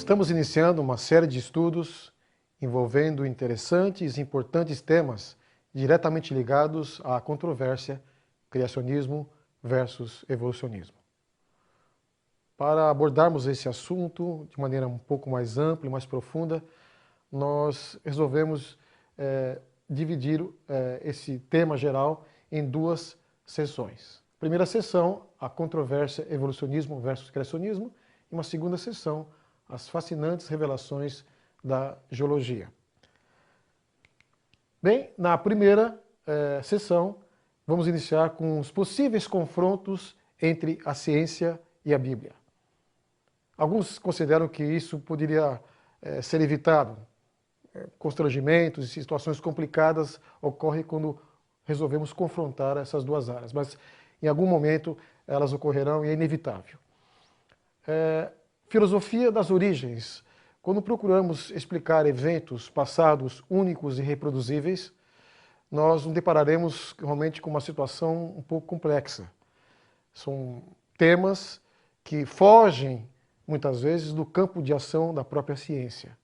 estamos iniciando uma série de estudos envolvendo interessantes e importantes temas diretamente ligados à controvérsia criacionismo versus evolucionismo. Para abordarmos esse assunto de maneira um pouco mais ampla e mais profunda, nós resolvemos dividir esse tema geral em duas sessões. Primeira sessão, a controvérsia evolucionismo versus criacionismo, e uma segunda sessão, as fascinantes revelações da geologia. Bem, na primeira sessão, vamos iniciar com os possíveis confrontos entre a ciência e a Bíblia. Alguns consideram que isso poderia ser evitado. Constrangimentos e situações complicadas ocorrem quando resolvemos confrontar essas duas áreas, mas em algum momento elas ocorrerão e é inevitável. Filosofia das origens. Quando procuramos explicar eventos passados únicos e reproduzíveis, nós nos depararemos realmente com uma situação um pouco complexa. São temas que fogem, muitas vezes, do campo de ação da própria ciência.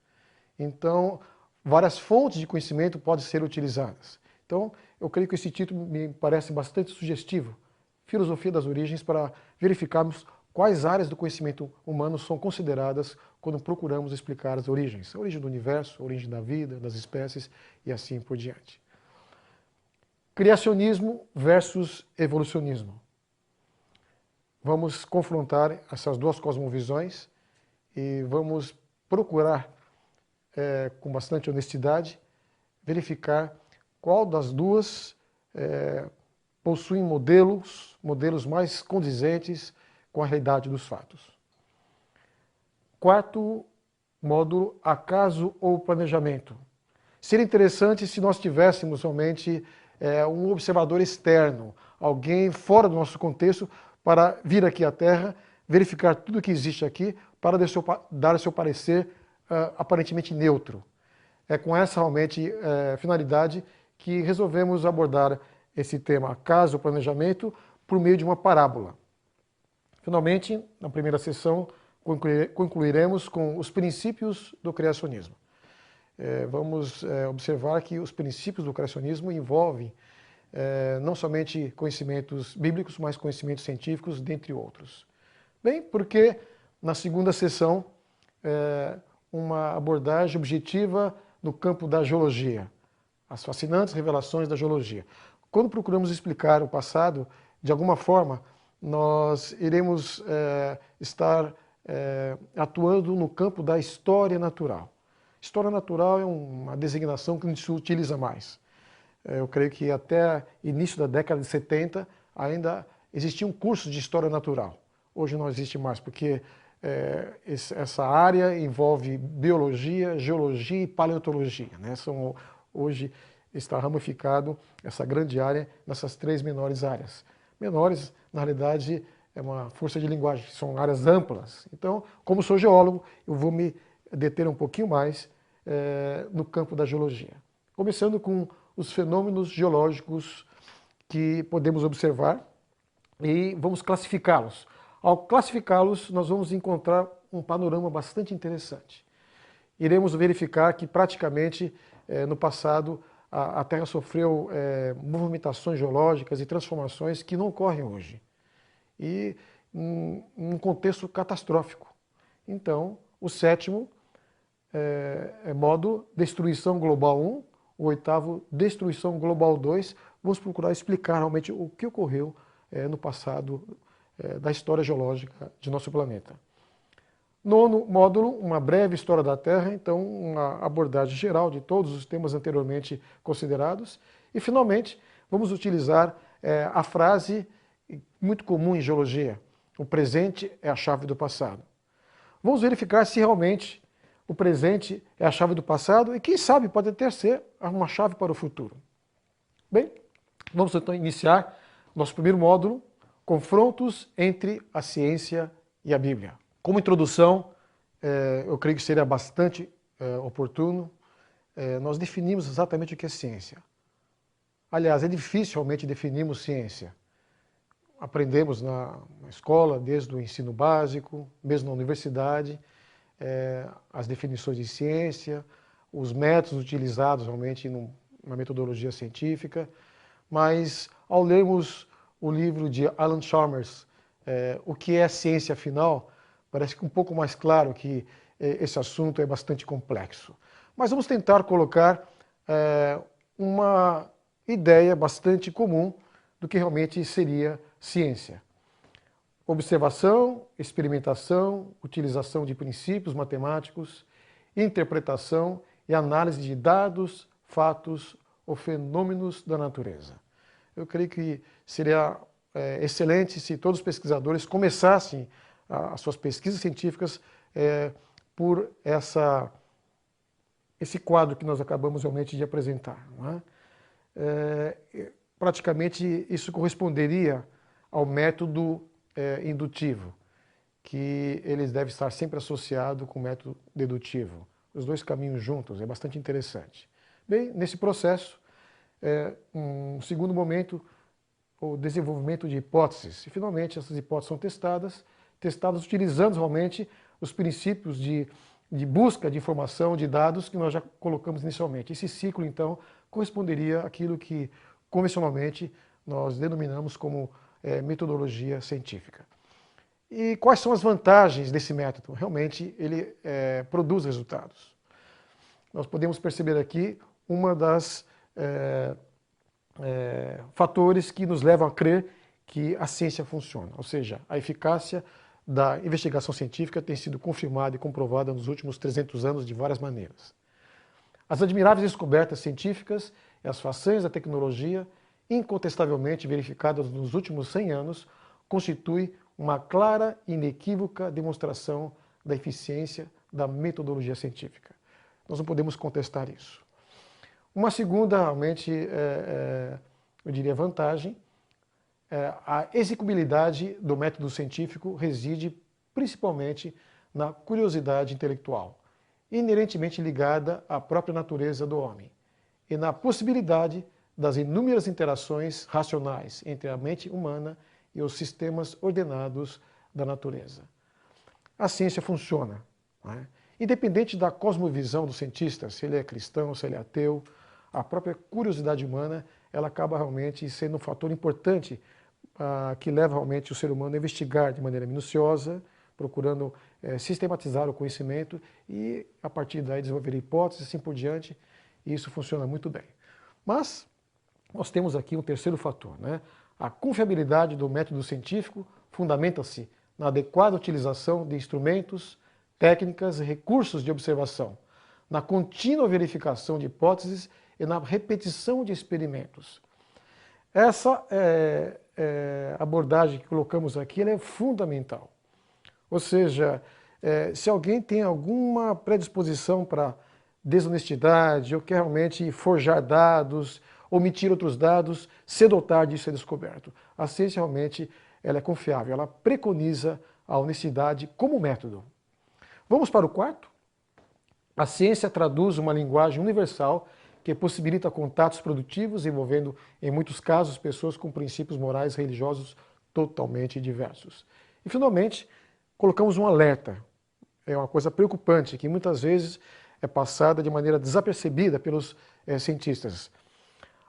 Então, várias fontes de conhecimento podem ser utilizadas. Então, eu creio que esse título me parece bastante sugestivo. Filosofia das origens, para verificarmos quais áreas do conhecimento humano são consideradas quando procuramos explicar as origens. A origem do universo, a origem da vida, das espécies e assim por diante. Criacionismo versus evolucionismo. Vamos confrontar essas duas cosmovisões e vamos procurar, com bastante honestidade, verificar qual das duas possui modelos mais condizentes com a realidade dos fatos. Quarto módulo, acaso ou planejamento. Seria interessante se nós tivéssemos realmente um observador externo, alguém fora do nosso contexto, para vir aqui à Terra, verificar tudo o que existe aqui, para dar seu parecer aparentemente neutro. É com essa realmente finalidade que resolvemos abordar esse tema, acaso ou planejamento, por meio de uma parábola. Finalmente, na primeira sessão, concluiremos com os princípios do criacionismo. Vamos observar que os princípios do criacionismo envolvem não somente conhecimentos bíblicos, mas conhecimentos científicos, dentre outros. Bem, porque na segunda sessão, uma abordagem objetiva no campo da geologia, as fascinantes revelações da geologia. Quando procuramos explicar o passado, de alguma forma, nós iremos estar atuando no campo da história natural. História natural é uma designação que não se utiliza mais. Eu creio que até início da década de 70 ainda existiam cursos de história natural. Hoje não existe mais, porque essa área envolve biologia, geologia e paleontologia, né? Hoje está ramificado essa grande área nessas três menores áreas. Menores, na realidade, é uma força de linguagem, são áreas amplas. Então, como sou geólogo, eu vou me deter um pouquinho mais no campo da geologia. Começando com os fenômenos geológicos que podemos observar e vamos classificá-los. Ao classificá-los, nós vamos encontrar um panorama bastante interessante. Iremos verificar que praticamente no passado a Terra sofreu movimentações geológicas e transformações que não ocorrem hoje. E num contexto catastrófico. Então, o sétimo modo destruição global 1, o oitavo destruição global 2, vamos procurar explicar realmente o que ocorreu no passado da história geológica de nosso planeta. Nono módulo, uma breve história da Terra, então uma abordagem geral de todos os temas anteriormente considerados. E, finalmente, vamos utilizar a frase muito comum em geologia, o presente é a chave do passado. Vamos verificar se realmente o presente é a chave do passado e, quem sabe, pode até ser uma chave para o futuro. Bem, vamos então iniciar nosso primeiro módulo, confrontos entre a ciência e a Bíblia. Como introdução, eu creio que seria bastante oportuno nós definimos exatamente o que é ciência. Aliás, é difícil realmente definirmos ciência. Aprendemos na escola, desde o ensino básico, mesmo na universidade, as definições de ciência, os métodos utilizados realmente na metodologia científica, mas ao lermos o livro de Alan Chalmers, O que é ciência afinal, parece que um pouco mais claro que esse assunto é bastante complexo. Mas vamos tentar colocar uma ideia bastante comum do que realmente seria ciência. Observação, experimentação, utilização de princípios matemáticos, interpretação e análise de dados, fatos ou fenômenos da natureza. Eu creio que seria excelente se todos os pesquisadores começassem as suas pesquisas científicas por esse quadro que nós acabamos realmente de apresentar. Não é? Praticamente isso corresponderia ao método indutivo, que eles devem estar sempre associados com o método dedutivo. Os dois caminhos juntos é bastante interessante. Bem, nesse processo, um segundo momento, o desenvolvimento de hipóteses. E finalmente essas hipóteses são testadas utilizando realmente os princípios de busca de informação, de dados que nós já colocamos inicialmente. Esse ciclo, então, corresponderia àquilo que convencionalmente nós denominamos como metodologia científica. E quais são as vantagens desse método? Realmente ele produz resultados. Nós podemos perceber aqui uma das fatores que nos levam a crer que a ciência funciona, ou seja, a eficácia da investigação científica tem sido confirmada e comprovada nos últimos 300 anos de várias maneiras. As admiráveis descobertas científicas e as façanhas da tecnologia, incontestavelmente verificadas nos últimos 100 anos, constituem uma clara e inequívoca demonstração da eficiência da metodologia científica. Nós não podemos contestar isso. Uma segunda, realmente, eu diria vantagem, a execuibilidade do método científico reside principalmente na curiosidade intelectual, inerentemente ligada à própria natureza do homem, e na possibilidade das inúmeras interações racionais entre a mente humana e os sistemas ordenados da natureza. A ciência funciona, não é? Independente da cosmovisão do cientista, se ele é cristão, se ele é ateu, a própria curiosidade humana ela acaba realmente sendo um fator importante que leva realmente o ser humano a investigar de maneira minuciosa, procurando sistematizar o conhecimento e, a partir daí, desenvolver hipóteses e assim por diante, e isso funciona muito bem. Mas nós temos aqui um terceiro fator, né? A confiabilidade do método científico fundamenta-se na adequada utilização de instrumentos, técnicas e recursos de observação, na contínua verificação de hipóteses e na repetição de experimentos. Essa abordagem que colocamos aqui ela é fundamental. Ou seja, se alguém tem alguma predisposição para desonestidade ou quer realmente forjar dados, omitir outros dados, cedo ou tarde isso é descoberto. A ciência realmente ela é confiável, ela preconiza a honestidade como método. Vamos para o quarto? A ciência traduz uma linguagem universal que possibilita contatos produtivos envolvendo, em muitos casos, pessoas com princípios morais e religiosos totalmente diversos. E, finalmente, colocamos um alerta. É uma coisa preocupante que muitas vezes é passada de maneira desapercebida pelos cientistas.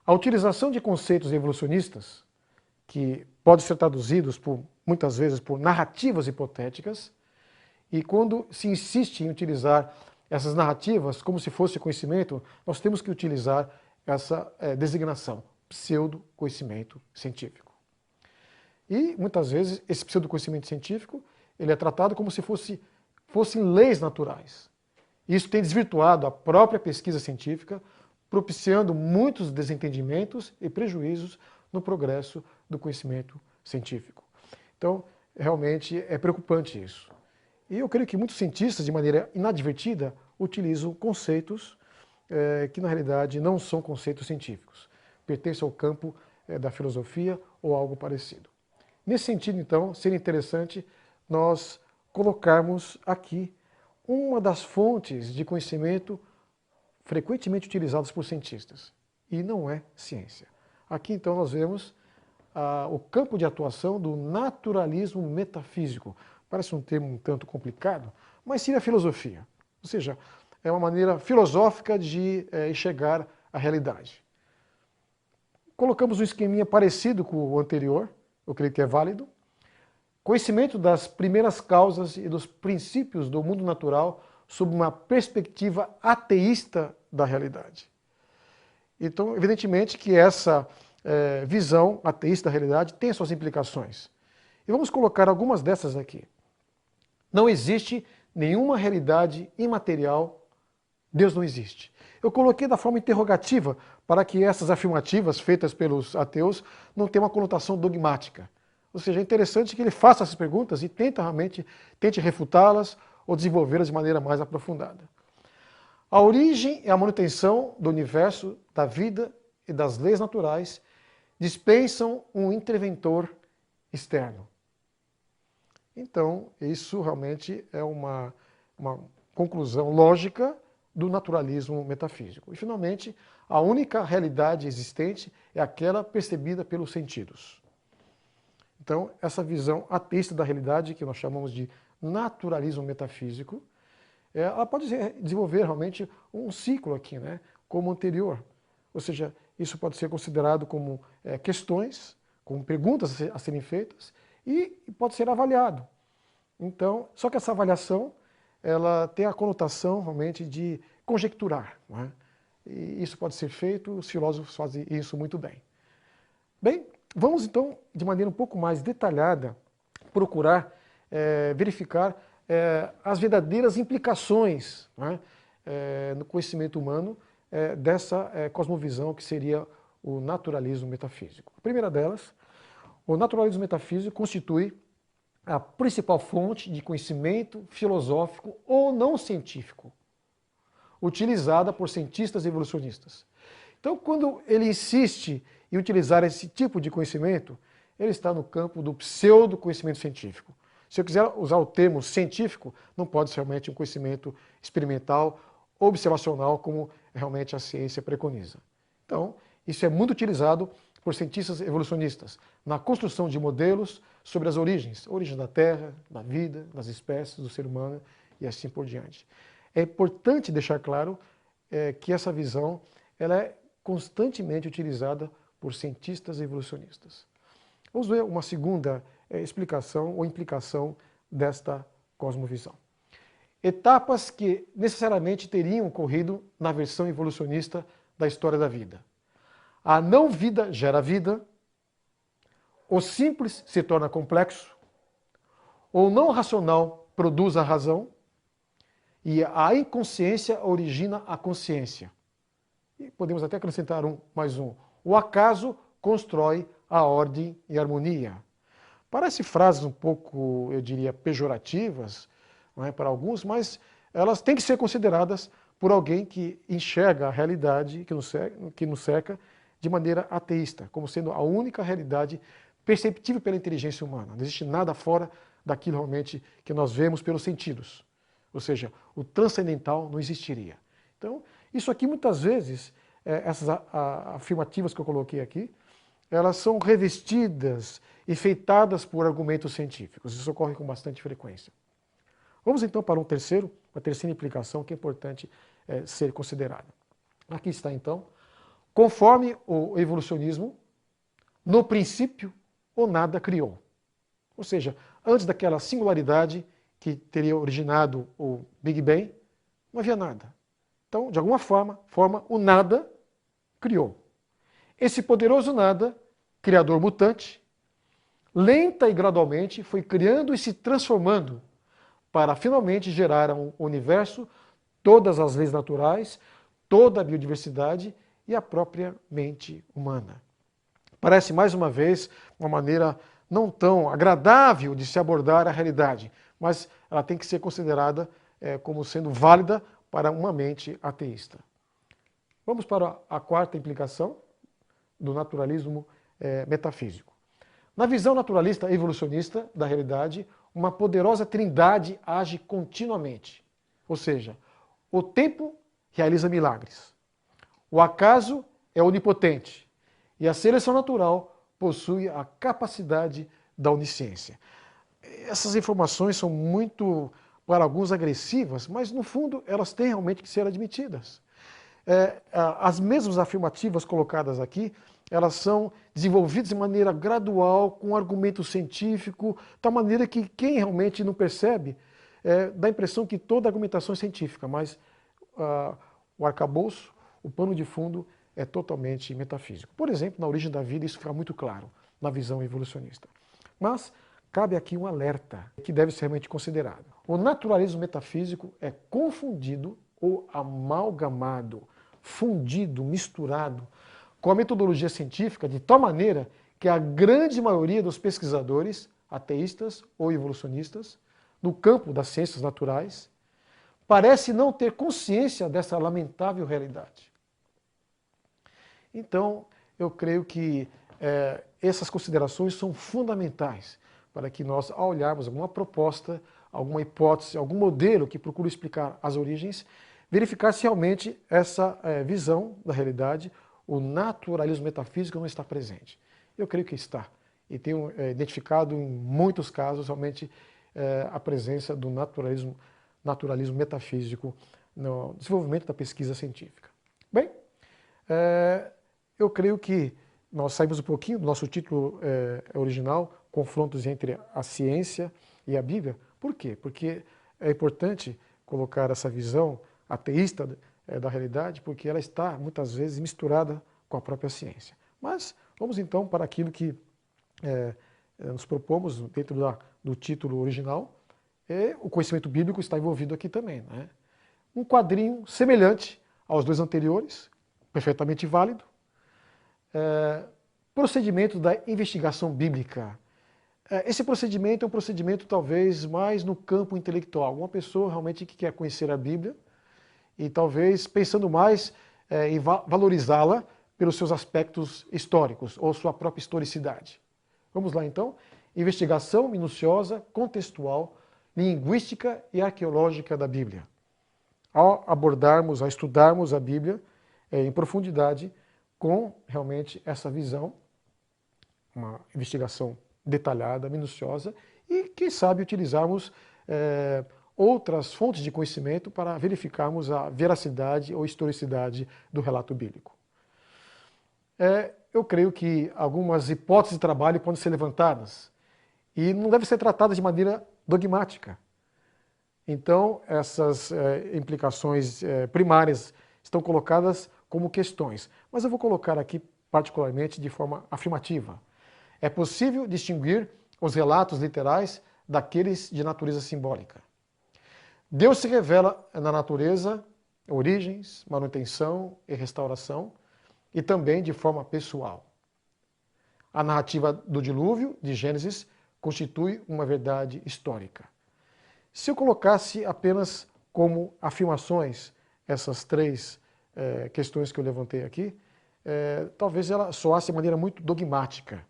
A utilização de conceitos evolucionistas, que podem ser traduzidos muitas vezes por narrativas hipotéticas, e quando se insiste em utilizar essas narrativas como se fosse conhecimento, nós temos que utilizar essa designação, pseudo-conhecimento científico. E, muitas vezes, esse pseudo-conhecimento científico ele é tratado como se fossem leis naturais. Isso tem desvirtuado a própria pesquisa científica, propiciando muitos desentendimentos e prejuízos no progresso do conhecimento científico. Então, realmente é preocupante isso. E eu creio que muitos cientistas, de maneira inadvertida, utilizam conceitos que, na realidade, não são conceitos científicos. Pertencem ao campo da filosofia ou algo parecido. Nesse sentido, então, seria interessante nós colocarmos aqui uma das fontes de conhecimento frequentemente utilizadas por cientistas, e não é ciência. Aqui, então, nós vemos o campo de atuação do naturalismo metafísico, Parece um termo um tanto complicado, mas seria filosofia. Ou seja, é uma maneira filosófica de enxergar a realidade. Colocamos um esqueminha parecido com o anterior, eu creio que é válido. Conhecimento das primeiras causas e dos princípios do mundo natural sob uma perspectiva ateísta da realidade. Então, evidentemente que essa visão ateísta da realidade tem suas implicações. E vamos colocar algumas dessas aqui. Não existe nenhuma realidade imaterial, Deus não existe. Eu coloquei da forma interrogativa para que essas afirmativas feitas pelos ateus não tenham uma conotação dogmática. Ou seja, é interessante que ele faça essas perguntas e tente refutá-las ou desenvolvê-las de maneira mais aprofundada. A origem e a manutenção do universo, da vida e das leis naturais dispensam um interventor externo. Então, isso realmente é uma conclusão lógica do naturalismo metafísico. E, finalmente, a única realidade existente é aquela percebida pelos sentidos. Então, essa visão ateísta da realidade, que nós chamamos de naturalismo metafísico, ela pode desenvolver realmente um ciclo aqui, né, como o anterior. Ou seja, isso pode ser considerado como questões, como perguntas a serem feitas, e pode ser avaliado. Então, só que essa avaliação ela tem a conotação realmente de conjecturar. Não é? E isso pode ser feito, os filósofos fazem isso muito bem. Bem, vamos então, de maneira um pouco mais detalhada, procurar verificar as verdadeiras implicações, não é? No conhecimento humano dessa cosmovisão que seria o naturalismo metafísico. A primeira delas, o naturalismo metafísico constitui a principal fonte de conhecimento filosófico ou não científico, utilizada por cientistas evolucionistas. Então, quando ele insiste em utilizar esse tipo de conhecimento, ele está no campo do pseudo-conhecimento científico. Se eu quiser usar o termo científico, não pode ser realmente um conhecimento experimental, observacional, como realmente a ciência preconiza. Então, isso é muito utilizado por cientistas evolucionistas na construção de modelos sobre as origens, a origem da Terra, da vida, das espécies, do ser humano e assim por diante. É importante deixar claro que essa visão ela é constantemente utilizada por cientistas evolucionistas. Vamos ver uma segunda explicação ou implicação desta cosmovisão. Etapas que necessariamente teriam ocorrido na versão evolucionista da história da vida. A não-vida gera vida, o simples se torna complexo, o não racional produz a razão e a inconsciência origina a consciência. E podemos até acrescentar mais um. O acaso constrói a ordem e a harmonia. Parece frases um pouco, eu diria, pejorativas, não é, para alguns, mas elas têm que ser consideradas por alguém que enxerga a realidade que nos cerca de maneira ateísta, como sendo a única realidade perceptível pela inteligência humana. Não existe nada fora daquilo realmente que nós vemos pelos sentidos. Ou seja, o transcendental não existiria. Então, isso aqui muitas vezes, essas afirmativas que eu coloquei aqui, elas são revestidas, enfeitadas por argumentos científicos. Isso ocorre com bastante frequência. Vamos então para uma terceira implicação que é importante ser considerada. Aqui está então. Conforme o evolucionismo, no princípio, o nada criou. Ou seja, antes daquela singularidade que teria originado o Big Bang, não havia nada. Então, de alguma forma, o nada criou. Esse poderoso nada, criador mutante, lenta e gradualmente foi criando e se transformando para finalmente gerar um universo, todas as leis naturais, toda a biodiversidade e a própria mente humana. Parece, mais uma vez, uma maneira não tão agradável de se abordar a realidade, mas ela tem que ser considerada como sendo válida para uma mente ateísta. Vamos para a quarta implicação do naturalismo metafísico. Na visão naturalista evolucionista da realidade, uma poderosa trindade age continuamente. Ou seja, o tempo realiza milagres. O acaso é onipotente e a seleção natural possui a capacidade da onisciência. essas informações são muito, para alguns, agressivas, mas no fundo elas têm realmente que ser admitidas. As mesmas afirmativas colocadas aqui, elas são desenvolvidas de maneira gradual, com argumento científico, de tal maneira que quem realmente não percebe, dá a impressão que toda argumentação é científica, mas o arcabouço, o pano de fundo, é totalmente metafísico. Por exemplo, na origem da vida isso fica muito claro, na visão evolucionista. Mas cabe aqui um alerta que deve ser realmente considerado. O naturalismo metafísico é confundido ou amalgamado, fundido, misturado com a metodologia científica de tal maneira que a grande maioria dos pesquisadores, ateístas ou evolucionistas, no campo das ciências naturais, parece não ter consciência dessa lamentável realidade. Então, eu creio que essas considerações são fundamentais para que nós, ao olharmos alguma proposta, alguma hipótese, algum modelo que procura explicar as origens, verificar se realmente essa visão da realidade, o naturalismo metafísico, não está presente. Eu creio que está. E tenho identificado em muitos casos realmente a presença do naturalismo metafísico no desenvolvimento da pesquisa científica. Bem, eu creio que nós saímos um pouquinho do nosso título original, Confrontos entre a Ciência e a Bíblia. Por quê? Porque é importante colocar essa visão ateísta da realidade, porque ela está, muitas vezes, misturada com a própria ciência. Mas vamos então para aquilo que nos propomos dentro do título original. O conhecimento bíblico está envolvido aqui também, né? Um quadrinho semelhante aos dois anteriores, perfeitamente válido. Procedimento da investigação bíblica. Esse procedimento é um procedimento talvez mais no campo intelectual. Uma pessoa realmente que quer conhecer a Bíblia e talvez pensando mais em valorizá-la pelos seus aspectos históricos ou sua própria historicidade. Vamos lá então. Investigação minuciosa, contextual, linguística e arqueológica da Bíblia. Ao estudarmos a Bíblia em profundidade, com realmente essa visão, uma investigação detalhada, minuciosa, e quem sabe utilizarmos outras fontes de conhecimento para verificarmos a veracidade ou historicidade do relato bíblico. Eu creio que algumas hipóteses de trabalho podem ser levantadas e não devem ser tratadas de maneira dogmática. Então, essas implicações primárias estão colocadas como questões, mas eu vou colocar aqui particularmente de forma afirmativa. É possível distinguir os relatos literais daqueles de natureza simbólica. Deus se revela na natureza, origens, manutenção e restauração, e também de forma pessoal. A narrativa do dilúvio, de Gênesis, constitui uma verdade histórica. Se eu colocasse apenas como afirmações essas três questões que eu levantei aqui, talvez ela soasse de maneira muito dogmática.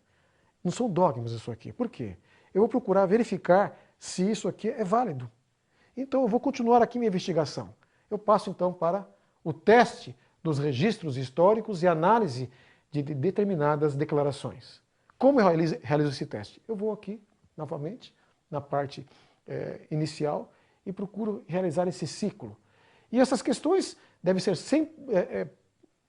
Não são dogmas isso aqui. Por quê? Eu vou procurar verificar se isso aqui é válido. Então eu vou continuar aqui minha investigação. Eu passo então para o teste dos registros históricos e análise de determinadas declarações. Como eu realizo esse teste? Eu vou aqui, novamente, na parte inicial e procuro realizar esse ciclo. E essas questões devem ser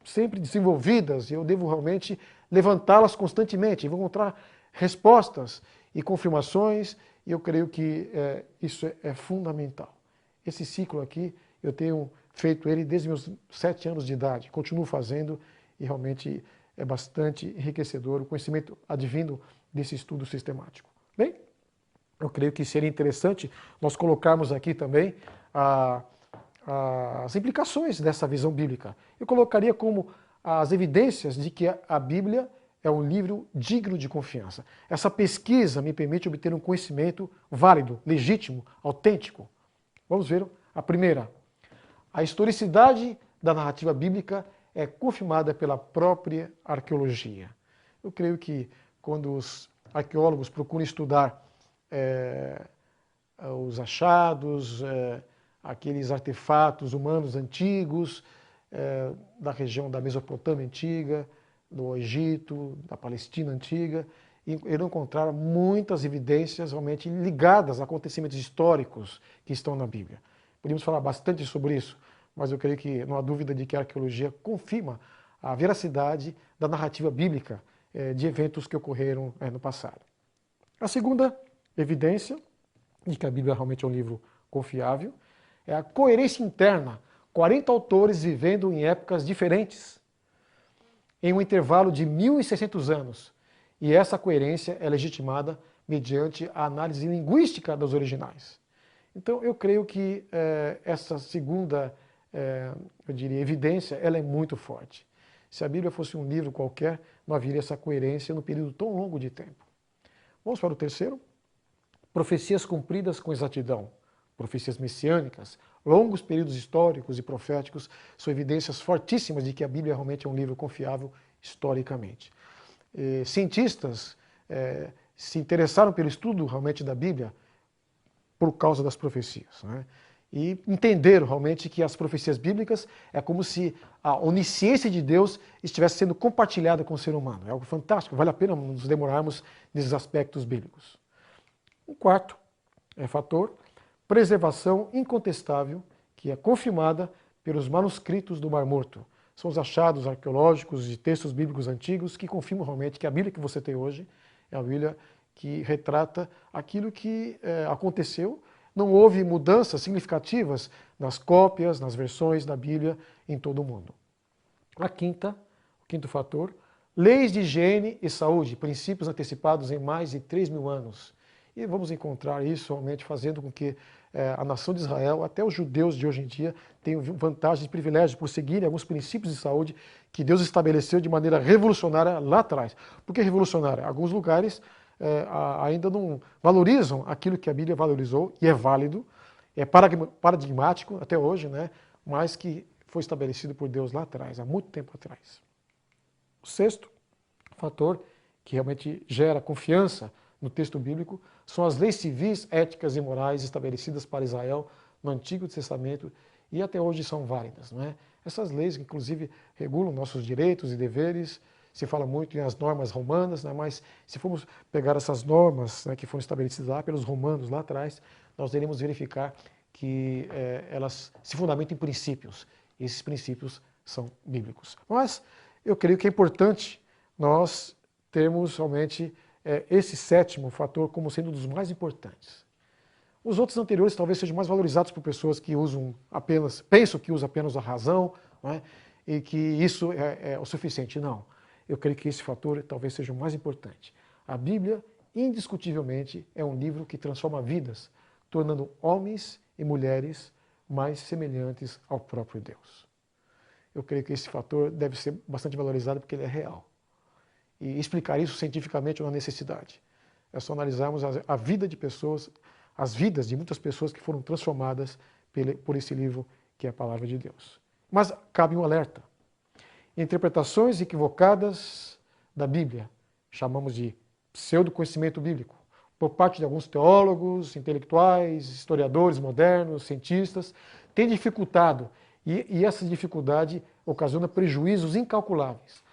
sempre desenvolvidas, e eu devo realmente levantá-las constantemente, vou encontrar respostas e confirmações, e eu creio que isso é fundamental. Esse ciclo aqui, eu tenho feito ele desde meus 7 anos de idade, continuo fazendo, e realmente é bastante enriquecedor o conhecimento advindo desse estudo sistemático. Bem, eu creio que seria interessante nós colocarmos aqui também as implicações dessa visão bíblica. Eu colocaria como as evidências de que a Bíblia é um livro digno de confiança. Essa pesquisa me permite obter um conhecimento válido, legítimo, autêntico. Vamos ver a primeira. A historicidade da narrativa bíblica é confirmada pela própria arqueologia. Eu creio que quando os arqueólogos procuram estudar os achados, aqueles artefatos humanos antigos da região da Mesopotâmia antiga, do Egito, da Palestina antiga, irão encontrar muitas evidências realmente ligadas a acontecimentos históricos que estão na Bíblia. Podemos falar bastante sobre isso, mas eu creio que não há dúvida de que a arqueologia confirma a veracidade da narrativa bíblica de eventos que ocorreram no passado. A segunda evidência de que a Bíblia realmente é um livro confiável é a coerência interna. 40 autores vivendo em épocas diferentes, em um intervalo de 1.600 anos. E essa coerência é legitimada mediante a análise linguística dos originais. Então eu creio que essa segunda, eu diria, evidência, ela é muito forte. Se a Bíblia fosse um livro qualquer, não haveria essa coerência num período tão longo de tempo. Vamos para o terceiro. Profecias cumpridas com exatidão. Profecias messiânicas, longos períodos históricos e proféticos são evidências fortíssimas de que a Bíblia realmente é um livro confiável historicamente. Cientistas se interessaram pelo estudo realmente da Bíblia por causa das profecias, né? E entenderam realmente que as profecias bíblicas é como se a onisciência de Deus estivesse sendo compartilhada com o ser humano. É algo fantástico, vale a pena nos demorarmos nesses aspectos bíblicos. O quarto fator, preservação incontestável, que é confirmada pelos manuscritos do Mar Morto. São os achados arqueológicos de textos bíblicos antigos que confirmam realmente que a Bíblia que você tem hoje é a Bíblia que retrata aquilo que aconteceu. Não houve mudanças significativas nas cópias, nas versões da Bíblia em todo o mundo. O quinto fator, leis de higiene e saúde, princípios antecipados em mais de 3.000 anos. E vamos encontrar isso realmente fazendo com que a nação de Israel, até os judeus de hoje em dia, tenham vantagens e privilégios por seguirem alguns princípios de saúde que Deus estabeleceu de maneira revolucionária lá atrás. Por que revolucionária? Alguns lugares ainda não valorizam aquilo que a Bíblia valorizou, e é válido, é paradigmático até hoje, né? Mas que foi estabelecido por Deus lá atrás, há muito tempo atrás. O sexto fator que realmente gera confiança no texto bíblico são as leis civis, éticas e morais estabelecidas para Israel no Antigo Testamento e até hoje são válidas, não é? Essas leis, inclusive, regulam nossos direitos e deveres. Se fala muito em as normas romanas, né? Mas se formos pegar essas normas, né, que foram estabelecidas lá pelos romanos lá atrás, nós iremos verificar que elas se fundamentam em princípios. E esses princípios são bíblicos. Mas eu creio que é importante nós termos realmente esse sétimo fator como sendo um dos mais importantes. Os outros anteriores talvez sejam mais valorizados por pessoas que pensam que usam apenas a razão, não é? E que isso é o suficiente. Não. Eu creio que esse fator talvez seja o mais importante. A Bíblia, indiscutivelmente, é um livro que transforma vidas, tornando homens e mulheres mais semelhantes ao próprio Deus. Eu creio que esse fator deve ser bastante valorizado porque ele é real. E explicar isso cientificamente é uma necessidade. É só analisarmos a vida de pessoas, as vidas de muitas pessoas que foram transformadas por esse livro que é a Palavra de Deus. Mas cabe um alerta. Interpretações equivocadas da Bíblia, chamamos de pseudo-conhecimento bíblico, por parte de alguns teólogos, intelectuais, historiadores modernos, cientistas, tem dificultado, e essa dificuldade ocasiona prejuízos incalculáveis.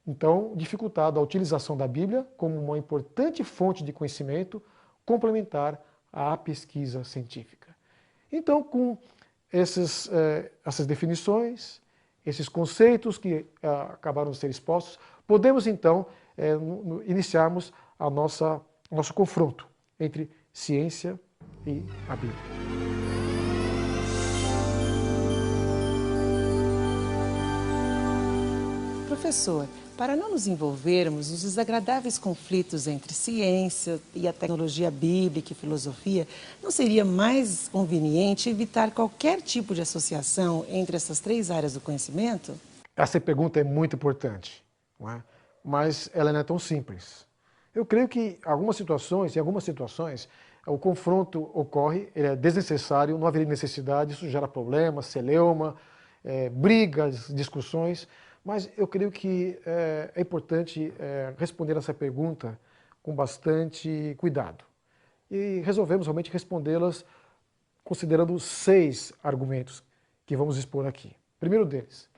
Então, dificultado a utilização da Bíblia como uma importante fonte de conhecimento complementar à pesquisa científica. Então, com essas definições, esses conceitos que acabaram de ser expostos, podemos então iniciarmos o nosso confronto entre ciência e a Bíblia. Professor, para não nos envolvermos nos desagradáveis conflitos entre ciência e a tecnologia bíblica e filosofia, não seria mais conveniente evitar qualquer tipo de associação entre essas três áreas do conhecimento? Essa pergunta é muito importante, não é? Mas ela não é tão simples. Eu creio que em algumas situações, o confronto ocorre, ele é desnecessário, não haveria necessidade, isso gera problemas, celeuma, brigas, discussões. Mas eu creio que é importante responder essa pergunta com bastante cuidado. E resolvemos realmente respondê-las considerando 6 argumentos que vamos expor aqui. Primeiro deles,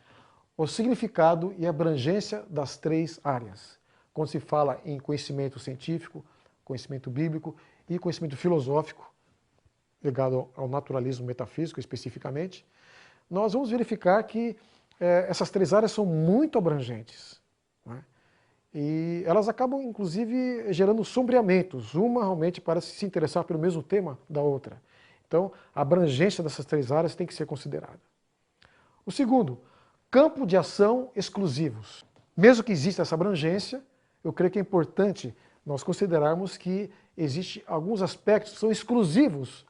o significado e abrangência das 3 áreas, quando se fala em conhecimento científico, conhecimento bíblico e conhecimento filosófico, ligado ao naturalismo metafísico especificamente, nós vamos verificar que essas três áreas são muito abrangentes, né? E elas acabam, inclusive, gerando sombreamentos. Uma realmente parece se interessar pelo mesmo tema da outra. Então, a abrangência dessas três áreas tem que ser considerada. O segundo, campo de ação exclusivos. Mesmo que exista essa abrangência, eu creio que é importante nós considerarmos que existem alguns aspectos que são exclusivos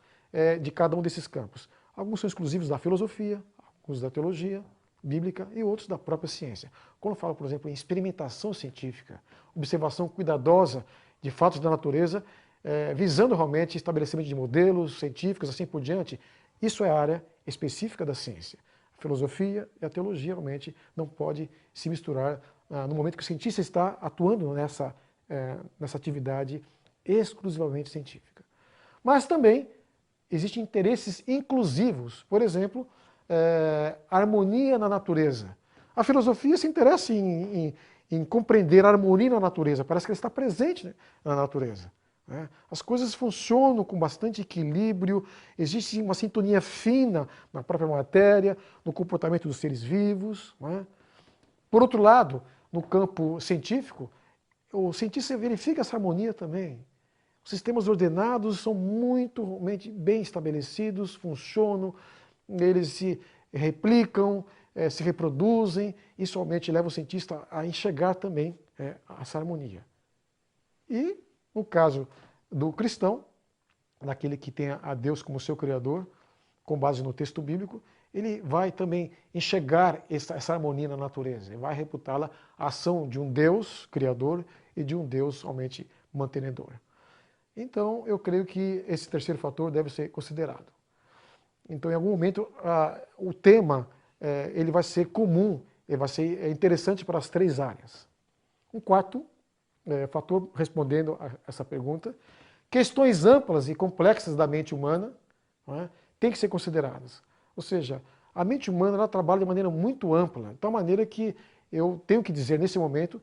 de cada um desses campos. Alguns são exclusivos da filosofia, alguns da teologia bíblica e outros da própria ciência. Quando eu falo, por exemplo, em experimentação científica, observação cuidadosa de fatos da natureza, visando realmente estabelecimento de modelos científicos, assim por diante, isso é área específica da ciência. A filosofia e a teologia realmente não pode se misturar no momento que o cientista está atuando nessa atividade exclusivamente científica. Mas também existem interesses inclusivos, por exemplo, harmonia na natureza. A filosofia se interessa em compreender a harmonia na natureza, parece que ela está presente, né, na natureza. As coisas funcionam com bastante equilíbrio, existe uma sintonia fina na própria matéria, no comportamento dos seres vivos. Por outro lado, no campo científico, o cientista verifica essa harmonia também. Os sistemas ordenados são muito bem estabelecidos, funcionam, eles se replicam, se reproduzem, e somente leva o cientista a enxergar também essa harmonia. E, no caso do cristão, naquele que tem a Deus como seu Criador, com base no texto bíblico, ele vai também enxergar essa harmonia na natureza, ele vai reputá-la a ação de um Deus Criador e de um Deus somente mantenedor. Então, eu creio que esse terceiro fator deve ser considerado. Então, em algum momento, o tema ele vai ser comum, ele vai ser interessante para as três áreas. Um quarto fator, respondendo a essa pergunta, questões amplas e complexas da mente humana têm que ser consideradas. Ou seja, a mente humana ela trabalha de maneira muito ampla, de tal maneira que eu tenho que dizer nesse momento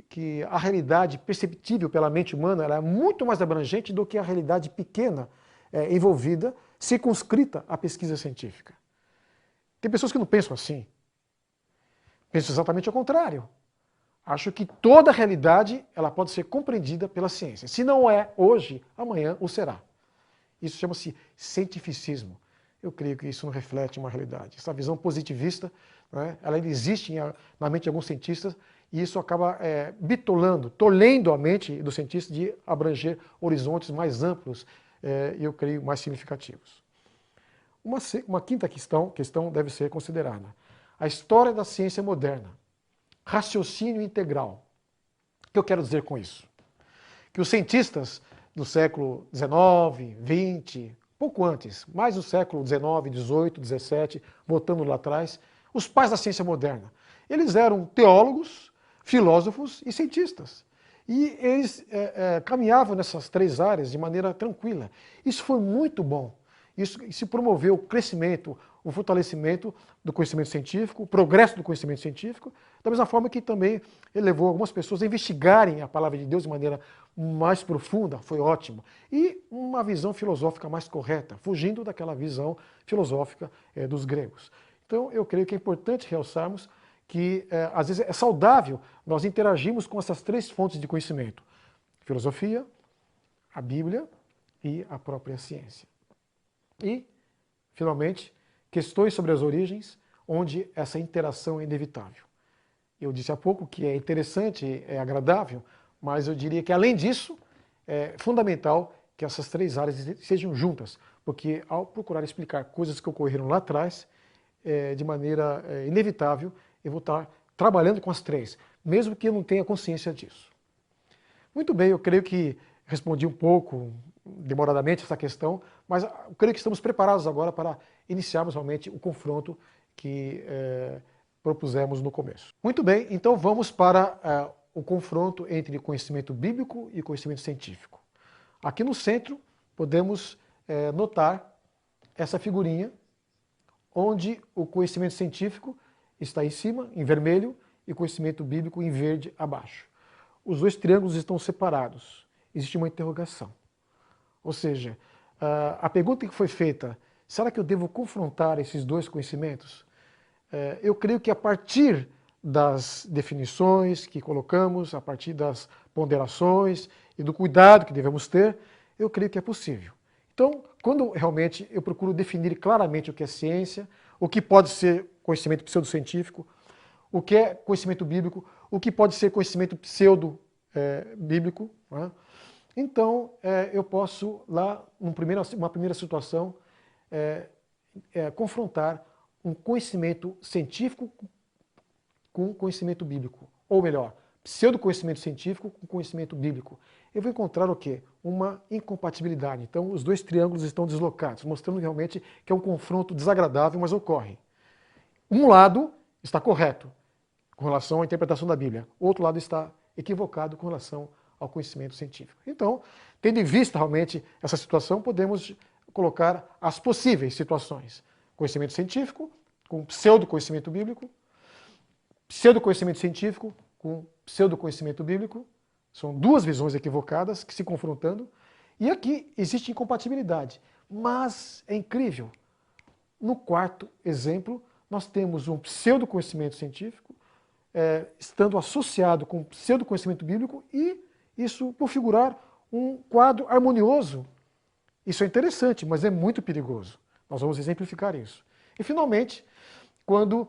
que a realidade perceptível pela mente humana ela é muito mais abrangente do que a realidade pequena envolvida, circunscrita à pesquisa científica. Tem pessoas que não pensam assim. Pensam exatamente ao contrário. Acho que toda a realidade ela pode ser compreendida pela ciência. Se não é hoje, amanhã o será. Isso chama-se cientificismo. Eu creio que isso não reflete uma realidade. Essa visão positivista, ela ainda existe na mente de alguns cientistas e isso acaba tolhendo a mente do cientista de abranger horizontes mais amplos e eu creio mais significativos. Uma quinta questão deve ser considerada. A história da ciência moderna. Raciocínio integral. O que eu quero dizer com isso? Que os cientistas do século XIX, XX, pouco antes, mais do século XIX, XVIII, XVII, voltando lá atrás, os pais da ciência moderna, eles eram teólogos, filósofos e cientistas. E eles caminhavam nessas três áreas de maneira tranquila. Isso foi muito bom. Isso promoveu o crescimento, o fortalecimento do conhecimento científico, o progresso do conhecimento científico, da mesma forma que também ele levou algumas pessoas a investigarem a palavra de Deus de maneira mais profunda, foi ótimo. E uma visão filosófica mais correta, fugindo daquela visão filosófica dos gregos. Então eu creio que é importante realçarmos que às vezes é saudável nós interagirmos com essas três fontes de conhecimento. Filosofia, a Bíblia e a própria ciência. E, finalmente, questões sobre as origens, onde essa interação é inevitável. Eu disse há pouco que é interessante, é agradável, mas eu diria que, além disso, é fundamental que essas três áreas sejam juntas, porque ao procurar explicar coisas que ocorreram lá atrás, de maneira inevitável, eu vou estar trabalhando com as três, mesmo que eu não tenha consciência disso. Muito bem, eu creio que respondi um pouco demoradamente essa questão, mas eu creio que estamos preparados agora para iniciarmos realmente o confronto que propusemos no começo. Muito bem, então vamos para o confronto entre conhecimento bíblico e conhecimento científico. Aqui no centro podemos notar essa figurinha, onde o conhecimento científico está em cima, em vermelho, e o conhecimento bíblico em verde abaixo. os dois triângulos estão separados. Existe uma interrogação. Ou seja, a pergunta que foi feita, será que eu devo confrontar esses dois conhecimentos? Eu creio que a partir das definições que colocamos, a partir das ponderações e do cuidado que devemos ter, eu creio que é possível. Então, quando realmente eu procuro definir claramente o que é ciência, o que pode ser conhecimento pseudocientífico, o que é conhecimento bíblico, o que pode ser conhecimento pseudo-bíblico, né? Então, eu posso, lá, uma primeira situação, confrontar um conhecimento científico com conhecimento bíblico. Ou melhor, pseudo-conhecimento científico com conhecimento bíblico. Eu vou encontrar o quê? Uma incompatibilidade. Então, os dois triângulos estão deslocados, mostrando realmente que é um confronto desagradável, mas ocorre. Um lado está correto com relação à interpretação da Bíblia. O outro lado está equivocado com relação ao conhecimento científico. Então, tendo em vista realmente essa situação, podemos colocar as possíveis situações. Conhecimento científico com pseudo-conhecimento bíblico, pseudo-conhecimento científico com pseudo-conhecimento bíblico. São duas visões equivocadas que se confrontando. E aqui existe incompatibilidade. Mas é incrível. No quarto exemplo, nós temos um pseudo-conhecimento científico estando associado com pseudo-conhecimento bíblico e isso configurar um quadro harmonioso. Isso é interessante, mas é muito perigoso. Nós vamos exemplificar isso. E, finalmente, quando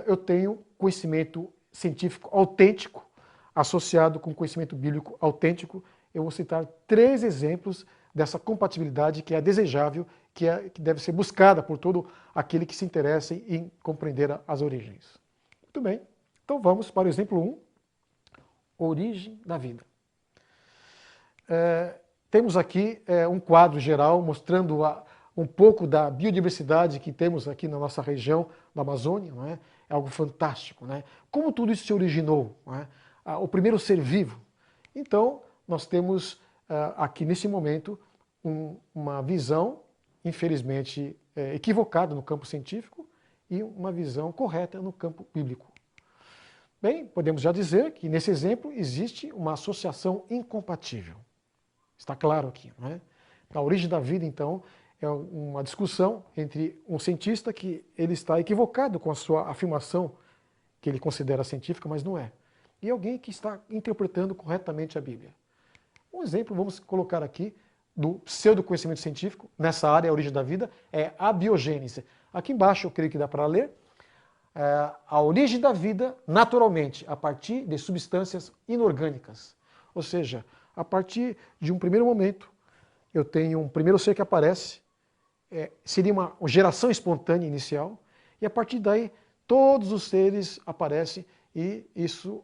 eu tenho conhecimento científico autêntico associado com conhecimento bíblico autêntico, eu vou citar 3 exemplos dessa compatibilidade que é desejável, que deve ser buscada por todo aquele que se interessa em compreender as origens. Muito bem, então vamos para o exemplo 1, origem da vida. Temos aqui um quadro geral mostrando um pouco da biodiversidade que temos aqui na nossa região da Amazônia, não é? É algo fantástico, né? Como tudo isso se originou, não é? O primeiro ser vivo. Então, nós temos aqui nesse momento uma visão, infelizmente, equivocada no campo científico e uma visão correta no campo bíblico. Bem, podemos já dizer que nesse exemplo existe uma associação incompatível. Está claro aqui, não é? A origem da vida, então, é uma discussão entre um cientista que ele está equivocado com a sua afirmação que ele considera científica, mas não é. E alguém que está interpretando corretamente a Bíblia. Um exemplo, vamos colocar aqui, do pseudo-conhecimento científico, nessa área, a origem da vida, é a biogênese. Aqui embaixo, eu creio que dá para ler, a origem da vida, naturalmente, a partir de substâncias inorgânicas. Ou seja, a partir de um primeiro momento, eu tenho um primeiro ser que aparece, seria uma geração espontânea inicial, e a partir daí todos os seres aparecem e isso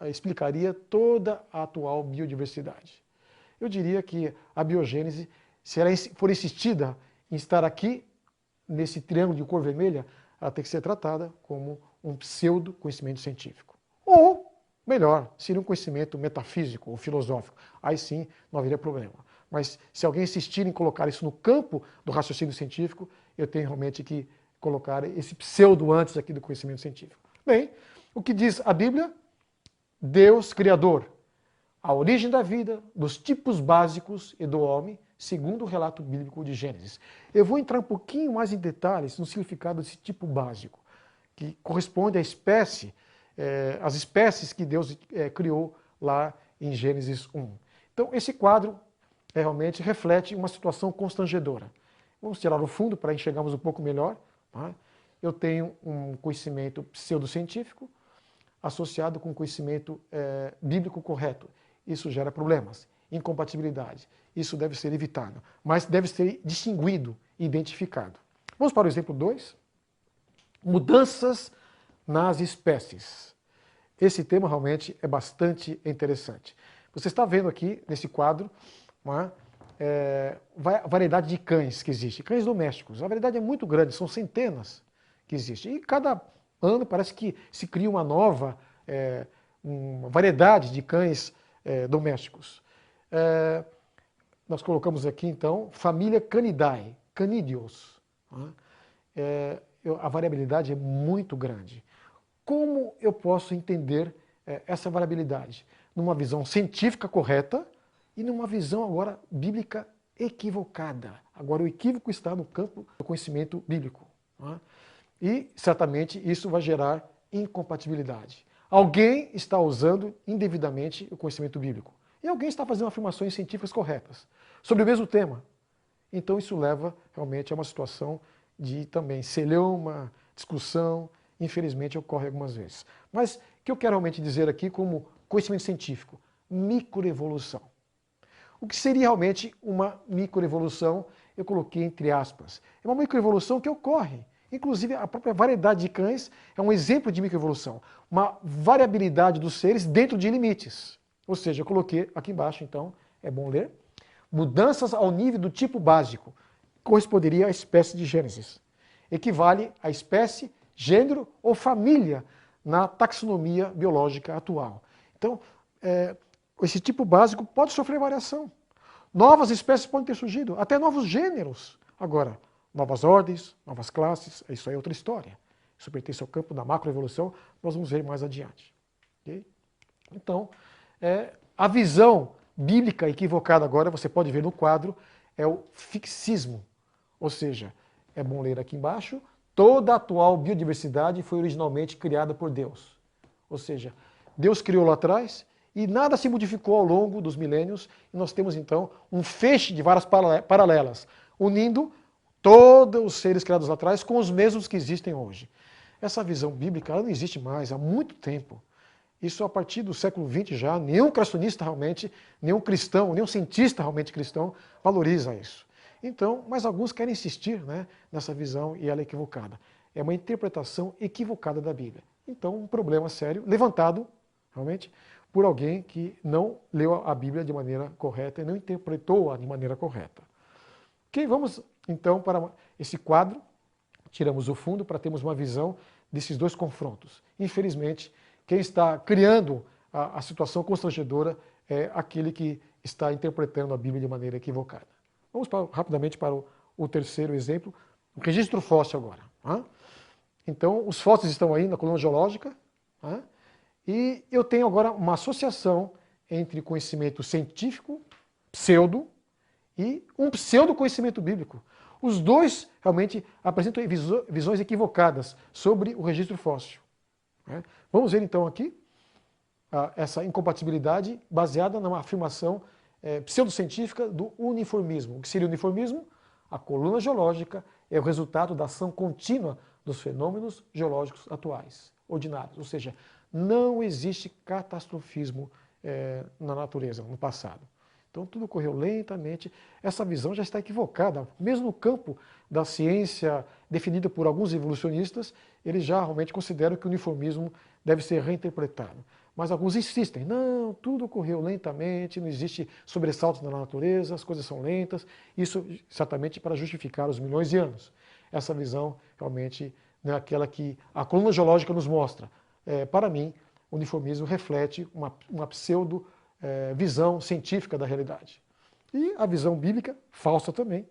explicaria toda a atual biodiversidade. Eu diria que a biogênese, se ela for insistida em estar aqui, nesse triângulo de cor vermelha, ela tem que ser tratada como um pseudo-conhecimento científico. Ou, melhor, seria um conhecimento metafísico ou filosófico. Aí sim não haveria problema. Mas se alguém insistir em colocar isso no campo do raciocínio científico, eu tenho realmente que colocar esse pseudo antes aqui do conhecimento científico. Bem, o que diz a Bíblia? Deus Criador, a origem da vida, dos tipos básicos e do homem, segundo o relato bíblico de Gênesis. Eu vou entrar um pouquinho mais em detalhes no significado desse tipo básico, que corresponde à espécie, às espécies que Deus criou lá em Gênesis 1. Então, esse quadro realmente reflete uma situação constrangedora. Vamos tirar o fundo para enxergarmos um pouco melhor. Tá? Eu tenho um conhecimento pseudocientífico associado com conhecimento bíblico correto. Isso gera problemas, incompatibilidade. Isso deve ser evitado, mas deve ser distinguido e identificado. Vamos para o exemplo 2. Mudanças nas espécies. Esse tema realmente é bastante interessante. Você está vendo aqui, nesse quadro, a variedade de cães que existe, cães domésticos. A variedade é muito grande, são centenas que existem. E cada ano parece que se cria uma nova uma variedade de cães domésticos. Nós colocamos aqui, então, família Canidae, Canídeos. A variabilidade é muito grande. Como eu posso entender essa variabilidade numa visão científica correta e numa visão agora bíblica equivocada. Agora o equívoco está no campo do conhecimento bíblico. Né? E certamente isso vai gerar incompatibilidade. Alguém está usando indevidamente o conhecimento bíblico. E alguém está fazendo afirmações científicas corretas sobre o mesmo tema. Então isso leva realmente a uma situação de também celeuma, discussão, infelizmente ocorre algumas vezes. Mas o que eu quero realmente dizer aqui como conhecimento científico? Microevolução. O que seria realmente uma microevolução? Eu coloquei entre aspas. É uma microevolução que ocorre. Inclusive a própria variedade de cães é um exemplo de microevolução. Uma variabilidade dos seres dentro de limites. Ou seja, eu coloquei aqui embaixo, então, é bom ler. Mudanças ao nível do tipo básico. Corresponderia à espécie de Gênesis. Equivale à espécie, gênero ou família na taxonomia biológica atual. Então, esse tipo básico pode sofrer variação. Novas espécies podem ter surgido, até novos gêneros. Agora, novas ordens, novas classes, isso aí é outra história. Isso pertence ao campo da macroevolução, nós vamos ver mais adiante. Okay? Então, a visão bíblica equivocada agora, você pode ver no quadro, é o fixismo. Ou seja, é bom ler aqui embaixo, toda a atual biodiversidade foi originalmente criada por Deus. Ou seja, Deus criou lá atrás e nada se modificou ao longo dos milênios, e nós temos então um feixe de varas paralelas, unindo todos os seres criados lá atrás com os mesmos que existem hoje. Essa visão bíblica ela não existe mais há muito tempo. Isso a partir do século XX já, nenhum criacionista realmente, nenhum cristão, nenhum cientista realmente cristão valoriza isso. Então, mas alguns querem insistir, né, nessa visão e ela é equivocada. É uma interpretação equivocada da Bíblia. Então, um problema sério, levantado, realmente, por alguém que não leu a Bíblia de maneira correta e não interpretou-a de maneira correta. Ok, vamos então para esse quadro. Tiramos o fundo para termos uma visão desses dois confrontos. Infelizmente, quem está criando a situação constrangedora é aquele que está interpretando a Bíblia de maneira equivocada. Vamos rapidamente para o terceiro exemplo, o registro fóssil agora. Então, os fósseis estão aí na coluna geológica, e eu tenho agora uma associação entre conhecimento científico, pseudo, e um pseudo-conhecimento bíblico. Os dois realmente apresentam visões equivocadas sobre o registro fóssil. Vamos ver então aqui essa incompatibilidade baseada numa afirmação pseudocientífica do uniformismo. O que seria o uniformismo? A coluna geológica é o resultado da ação contínua dos fenômenos geológicos atuais, ordinários. Ou seja, não existe catastrofismo na natureza, no passado. Então tudo ocorreu lentamente. Essa visão já está equivocada. Mesmo no campo da ciência definida por alguns evolucionistas, eles já realmente consideram que o uniformismo deve ser reinterpretado. Mas alguns insistem, não, tudo ocorreu lentamente, não existe sobressaltos na natureza, as coisas são lentas, isso certamente para justificar os milhões de anos. Essa visão realmente não é aquela que a coluna geológica nos mostra. Para mim, o uniformismo reflete uma pseudo visão científica da realidade. E a visão bíblica, falsa também.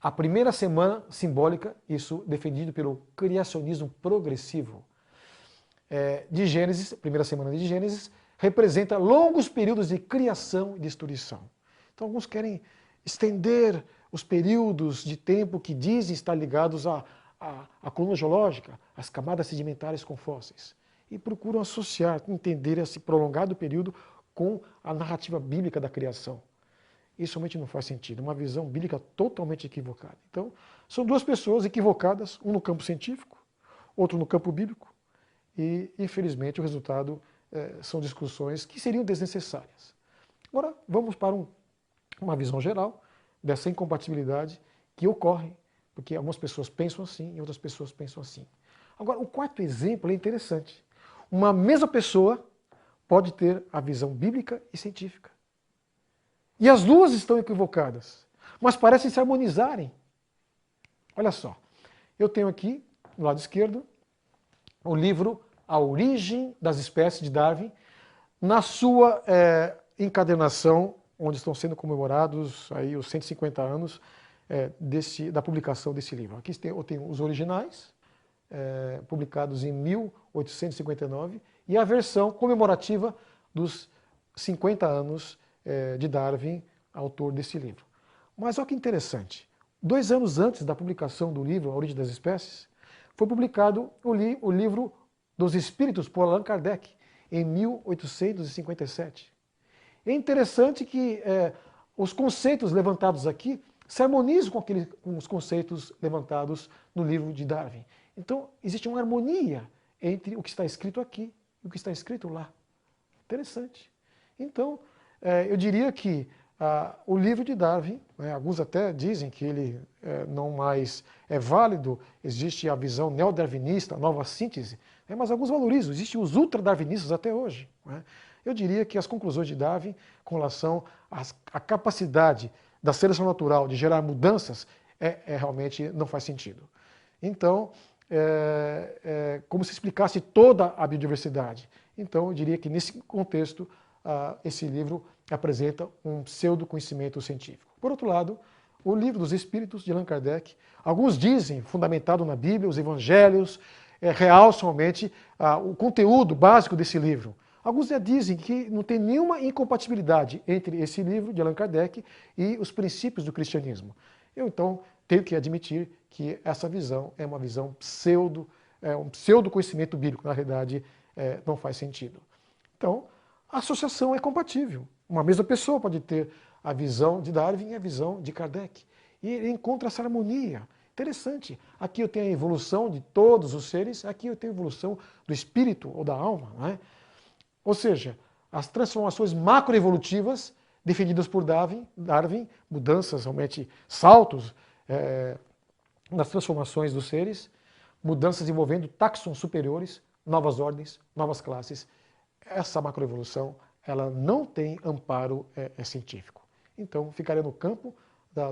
A primeira semana simbólica, isso defendido pelo criacionismo progressivo, de Gênesis, primeira semana de Gênesis, representa longos períodos de criação e destruição. Então alguns querem estender os períodos de tempo que dizem estar ligados à coluna geológica, às camadas sedimentares com fósseis. E procuram associar, entender esse prolongado período com a narrativa bíblica da criação. Isso realmente não faz sentido, uma visão bíblica totalmente equivocada. Então, são duas pessoas equivocadas, um no campo científico, outro no campo bíblico, e, infelizmente, o resultado são discussões que seriam desnecessárias. Agora, vamos para uma visão geral dessa incompatibilidade que ocorre, porque algumas pessoas pensam assim e outras pessoas pensam assim. Agora, o quarto exemplo é interessante. Uma mesma pessoa pode ter a visão bíblica e científica. E as duas estão equivocadas, mas parecem se harmonizarem. Olha só, eu tenho aqui, no lado esquerdo, o livro A Origem das Espécies de Darwin, na sua encadernação, onde estão sendo comemorados aí os 150 anos da publicação desse livro. Aqui eu tenho os originais, publicados em 1859, e a versão comemorativa dos 50 anos de Darwin, autor desse livro. Mas olha que interessante, 2 anos antes da publicação do livro A Origem das Espécies, foi publicado o livro dos Espíritos por Allan Kardec, em 1857. É interessante que os conceitos levantados aqui se harmonizam com os conceitos levantados no livro de Darwin. Então, existe uma harmonia entre o que está escrito aqui e o que está escrito lá. Interessante. Então, eu diria que o livro de Darwin, alguns até dizem que ele não mais é válido, existe a visão neodarwinista, a nova síntese, mas alguns valorizam, existem os ultradarwinistas até hoje. Eu diria que as conclusões de Darwin com relação à capacidade da seleção natural de gerar mudanças realmente não faz sentido. Então, como se explicasse toda a biodiversidade. Então, eu diria que nesse contexto, esse livro apresenta um pseudo-conhecimento científico. Por outro lado, o Livro dos Espíritos, de Allan Kardec, alguns dizem, fundamentado na Bíblia, os Evangelhos, realçam somente o conteúdo básico desse livro. Alguns já dizem que não tem nenhuma incompatibilidade entre esse livro de Allan Kardec e os princípios do cristianismo. Eu, então, tenho que admitir que essa visão é uma visão um pseudo-conhecimento bíblico, na realidade, não faz sentido. Então, a associação é compatível. Uma mesma pessoa pode ter a visão de Darwin e a visão de Kardec. E ele encontra essa harmonia. Interessante. Aqui eu tenho a evolução de todos os seres, aqui eu tenho a evolução do espírito ou da alma. Não é? Ou seja, as transformações macroevolutivas definidas por Darwin, mudanças, realmente saltos nas transformações dos seres, mudanças envolvendo taxons superiores, novas ordens, novas classes. Essa macroevolução ela não tem amparo científico. Então, ficaria no campo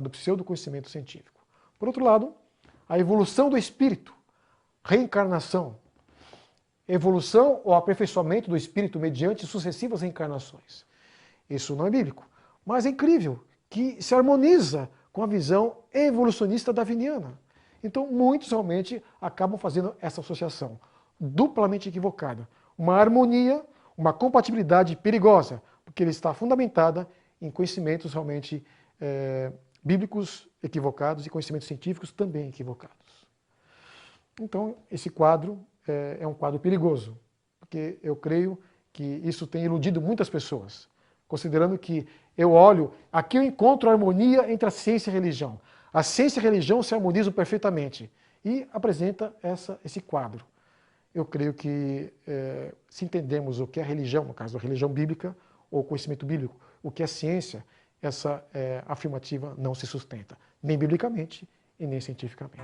do pseudo-conhecimento científico. Por outro lado, a evolução do espírito, reencarnação, evolução ou aperfeiçoamento do espírito mediante sucessivas reencarnações. Isso não é bíblico, mas é incrível que se harmoniza com a visão evolucionista darwiniana. Então, muitos realmente acabam fazendo essa associação, duplamente equivocada. Uma harmonia, uma compatibilidade perigosa, porque ele está fundamentada em conhecimentos realmente bíblicos equivocados e conhecimentos científicos também equivocados. Então, esse quadro é um quadro perigoso, porque eu creio que isso tem iludido muitas pessoas, considerando que eu olho, aqui eu encontro a harmonia entre a ciência e a religião. A ciência e a religião se harmonizam perfeitamente e apresenta esse quadro. Eu creio que se entendemos o que é religião, no caso da religião bíblica, ou conhecimento bíblico, o que é ciência, essa afirmativa não se sustenta, nem biblicamente e nem cientificamente.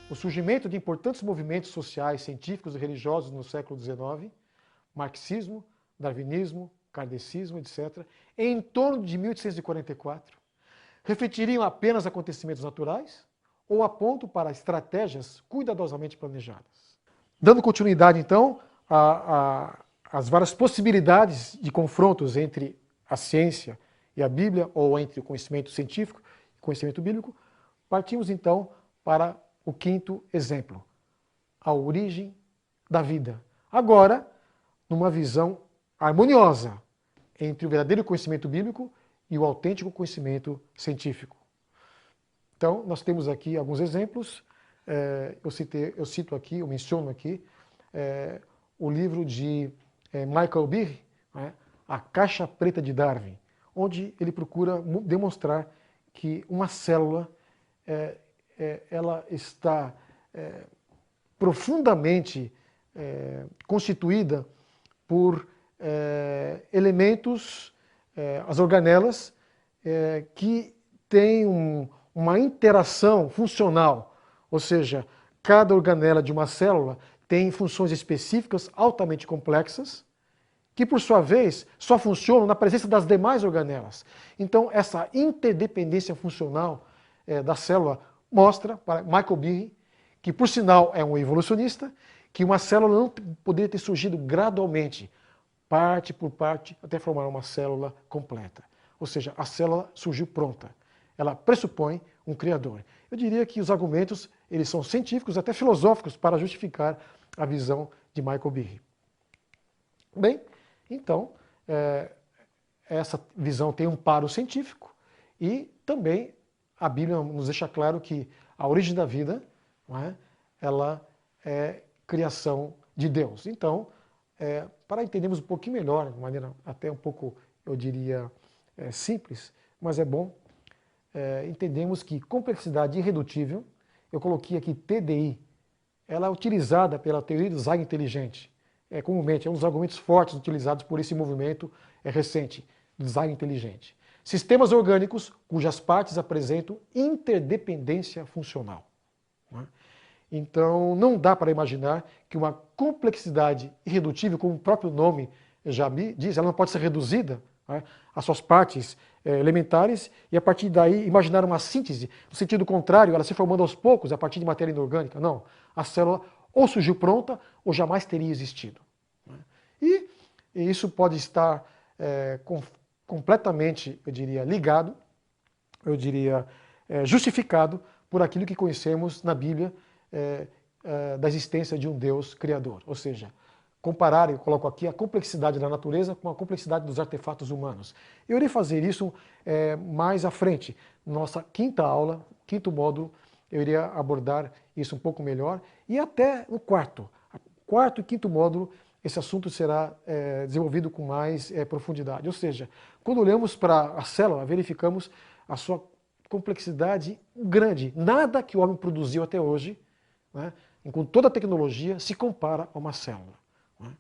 O surgimento de importantes movimentos sociais, científicos e religiosos no século XIX, marxismo, darwinismo, kardecismo, etc., em torno de 1844, refletiriam apenas acontecimentos naturais ou apontam para estratégias cuidadosamente planejadas? Dando continuidade, então, às várias possibilidades de confrontos entre a ciência e a Bíblia, ou entre o conhecimento científico e o conhecimento bíblico, partimos, então, para o quinto exemplo, a origem da vida. Agora, numa visão harmoniosa entre o verdadeiro conhecimento bíblico e o autêntico conhecimento científico. Então, nós temos aqui alguns exemplos. Eu cito aqui, eu menciono aqui, o livro de Michael Behe, A Caixa Preta de Darwin, onde ele procura demonstrar que uma célula ela está profundamente constituída por elementos, as organelas, que têm uma interação funcional, ou seja, cada organela de uma célula tem funções específicas altamente complexas, que por sua vez só funcionam na presença das demais organelas. Então essa interdependência funcional da célula mostra para Michael Behe, que por sinal é um evolucionista, que uma célula não poderia ter surgido gradualmente, parte por parte, até formar uma célula completa. Ou seja, a célula surgiu pronta. ela pressupõe um Criador. Eu diria que os argumentos eles são científicos, até filosóficos, para justificar a visão de Michael Behe. Bem, então, essa visão tem um paro científico e também a Bíblia nos deixa claro que a origem da vida, não é, ela é criação de Deus. Então, para entendermos um pouquinho melhor, de maneira até um pouco, eu diria, simples, mas é bom, entendemos que complexidade irredutível, eu coloquei aqui TDI, ela é utilizada pela teoria do design inteligente. Comumente, é um dos argumentos fortes utilizados por esse movimento recente, design inteligente. Sistemas orgânicos cujas partes apresentam interdependência funcional. Né? Então, não dá para imaginar que uma complexidade irredutível, como o próprio nome já diz, ela não pode ser reduzida, né, às suas partes elementares, e a partir daí imaginar uma síntese, no sentido contrário, ela se formando aos poucos a partir de matéria inorgânica. Não. A célula ou surgiu pronta ou jamais teria existido. Né? E isso pode estar completamente, eu diria, ligado, eu diria, justificado por aquilo que conhecemos na Bíblia da existência de um Deus criador. Ou seja, comparar, eu coloco aqui, a complexidade da natureza com a complexidade dos artefatos humanos. Eu irei fazer isso mais à frente. Nossa quinta aula, quinto módulo, eu iria abordar isso um pouco melhor. E até no quarto e quinto módulo, esse assunto será desenvolvido com mais profundidade. Ou seja, quando olhamos para a célula, verificamos a sua complexidade grande. Nada que o homem produziu até hoje, né, com toda a tecnologia, se compara a uma célula. Né?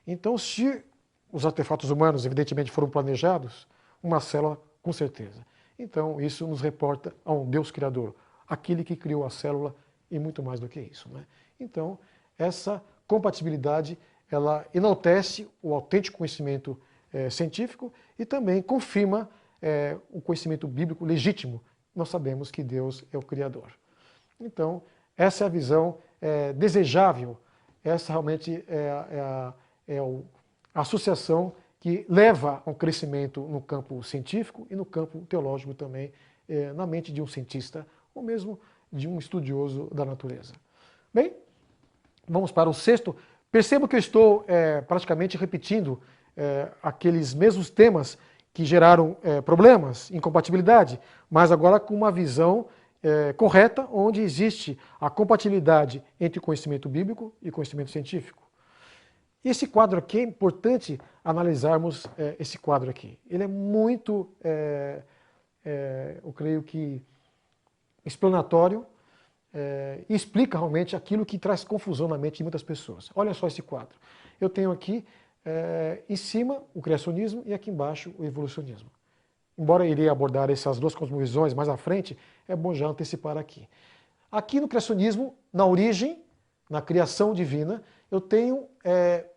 Então, se os artefatos humanos, evidentemente, foram planejados, uma célula, com certeza. Então, isso nos reporta a um Deus criador, aquele que criou a célula e muito mais do que isso. Né? Então, essa compatibilidade, ela enaltece o autêntico conhecimento científico e também confirma o conhecimento bíblico legítimo. Nós sabemos que Deus é o Criador. Então, essa é a visão desejável, essa realmente é a associação que leva a um crescimento no campo científico e no campo teológico também, na mente de um cientista ou mesmo de um estudioso da natureza. Bem, vamos para o sexto. Percebo que eu estou praticamente repetindo aqueles mesmos temas que geraram problemas, incompatibilidade, mas agora com uma visão correta, onde existe a compatibilidade entre conhecimento bíblico e conhecimento científico. E esse quadro aqui, é importante analisarmos esse quadro aqui. Ele é muito, eu creio que, explanatório, e explica realmente aquilo que traz confusão na mente de muitas pessoas. Olha só esse quadro. Eu tenho aqui, em cima, o criacionismo e aqui embaixo o evolucionismo. Embora eu irei abordar essas duas cosmovisões mais à frente, é bom já antecipar aqui. Aqui no criacionismo, na origem, na criação divina, eu tenho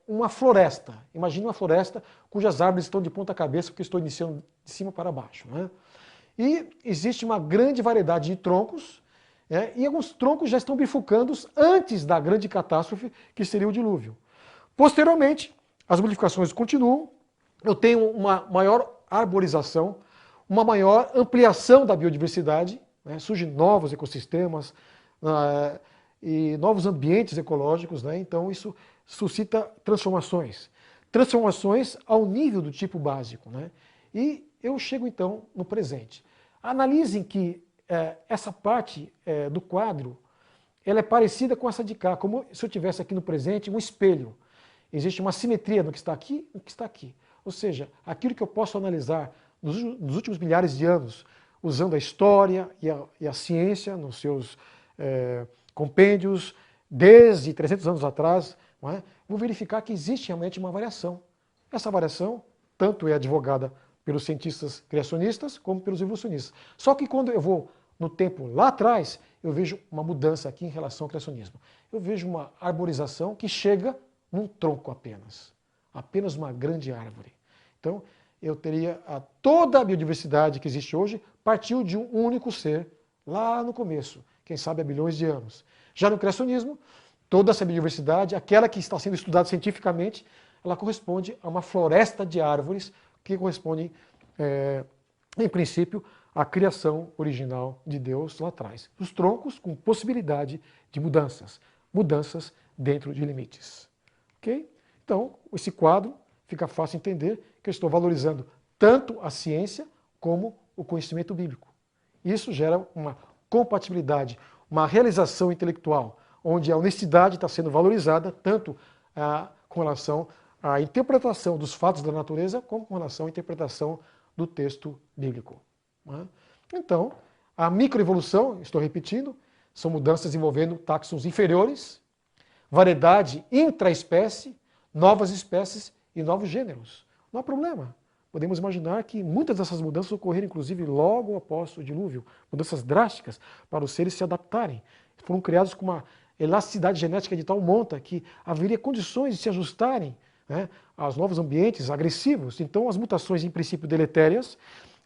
uma floresta. Imagine uma floresta cujas árvores estão de ponta cabeça, porque eu estou iniciando de cima para baixo. Né? E existe uma grande variedade de troncos, e alguns troncos já estão bifurcando antes da grande catástrofe, que seria o dilúvio. Posteriormente, as modificações continuam, eu tenho uma maior arborização, uma maior ampliação da biodiversidade, surgem novos ecossistemas e novos ambientes ecológicos, então isso suscita transformações. Transformações ao nível do tipo básico. E eu chego então no presente. Analisem que essa parte do quadro, ela é parecida com essa de cá, como se eu tivesse aqui no presente um espelho. Existe uma simetria no que está aqui e no que está aqui. Ou seja, aquilo que eu posso analisar nos últimos milhares de anos, usando a história e a ciência nos seus compêndios, desde 300 anos atrás, vou verificar que existe realmente uma variação. Essa variação tanto é advogada pelos cientistas criacionistas como pelos evolucionistas. Só que quando eu vou no tempo lá atrás, eu vejo uma mudança aqui em relação ao criacionismo. Eu vejo uma arborização que chega num tronco apenas uma grande árvore. Então, eu teria toda a biodiversidade que existe hoje partiu de um único ser lá no começo, quem sabe há bilhões de anos. Já no criacionismo, toda essa biodiversidade, aquela que está sendo estudada cientificamente, ela corresponde a uma floresta de árvores que correspondem, em princípio, a criação original de Deus lá atrás. Os troncos com possibilidade de mudanças. Mudanças dentro de limites. Ok? Então, esse quadro fica fácil entender que eu estou valorizando tanto a ciência como o conhecimento bíblico. Isso gera uma compatibilidade, uma realização intelectual, onde a honestidade está sendo valorizada tanto com relação à interpretação dos fatos da natureza, como com relação à interpretação do texto bíblico. Então, a microevolução, estou repetindo, são mudanças envolvendo táxons inferiores, variedade intraespécie, novas espécies e novos gêneros. Não há problema. Podemos imaginar que muitas dessas mudanças ocorreram, inclusive, logo após o dilúvio. Mudanças drásticas para os seres se adaptarem. Foram criados com uma elasticidade genética de tal monta que haveria condições de se ajustarem, né, aos novos ambientes agressivos. Então, as mutações, em princípio, deletérias,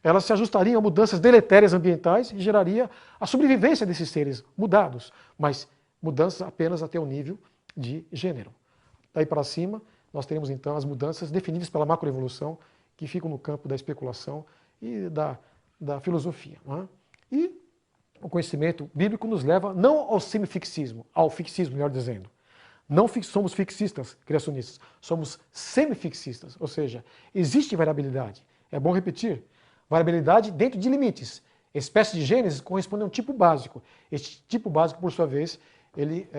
elas se ajustariam a mudanças deletérias ambientais e geraria a sobrevivência desses seres mudados, mas mudanças apenas até o nível de gênero. Daí para cima, nós teremos então as mudanças definidas pela macroevolução, que ficam no campo da especulação e da filosofia. E o conhecimento bíblico nos leva não ao semifixismo, ao fixismo, melhor dizendo. Não somos fixistas, criacionistas, somos semifixistas, ou seja, existe variabilidade. É bom repetir, variabilidade dentro de limites. Espécie de genes corresponde a um tipo básico. Este tipo básico, por sua vez, ele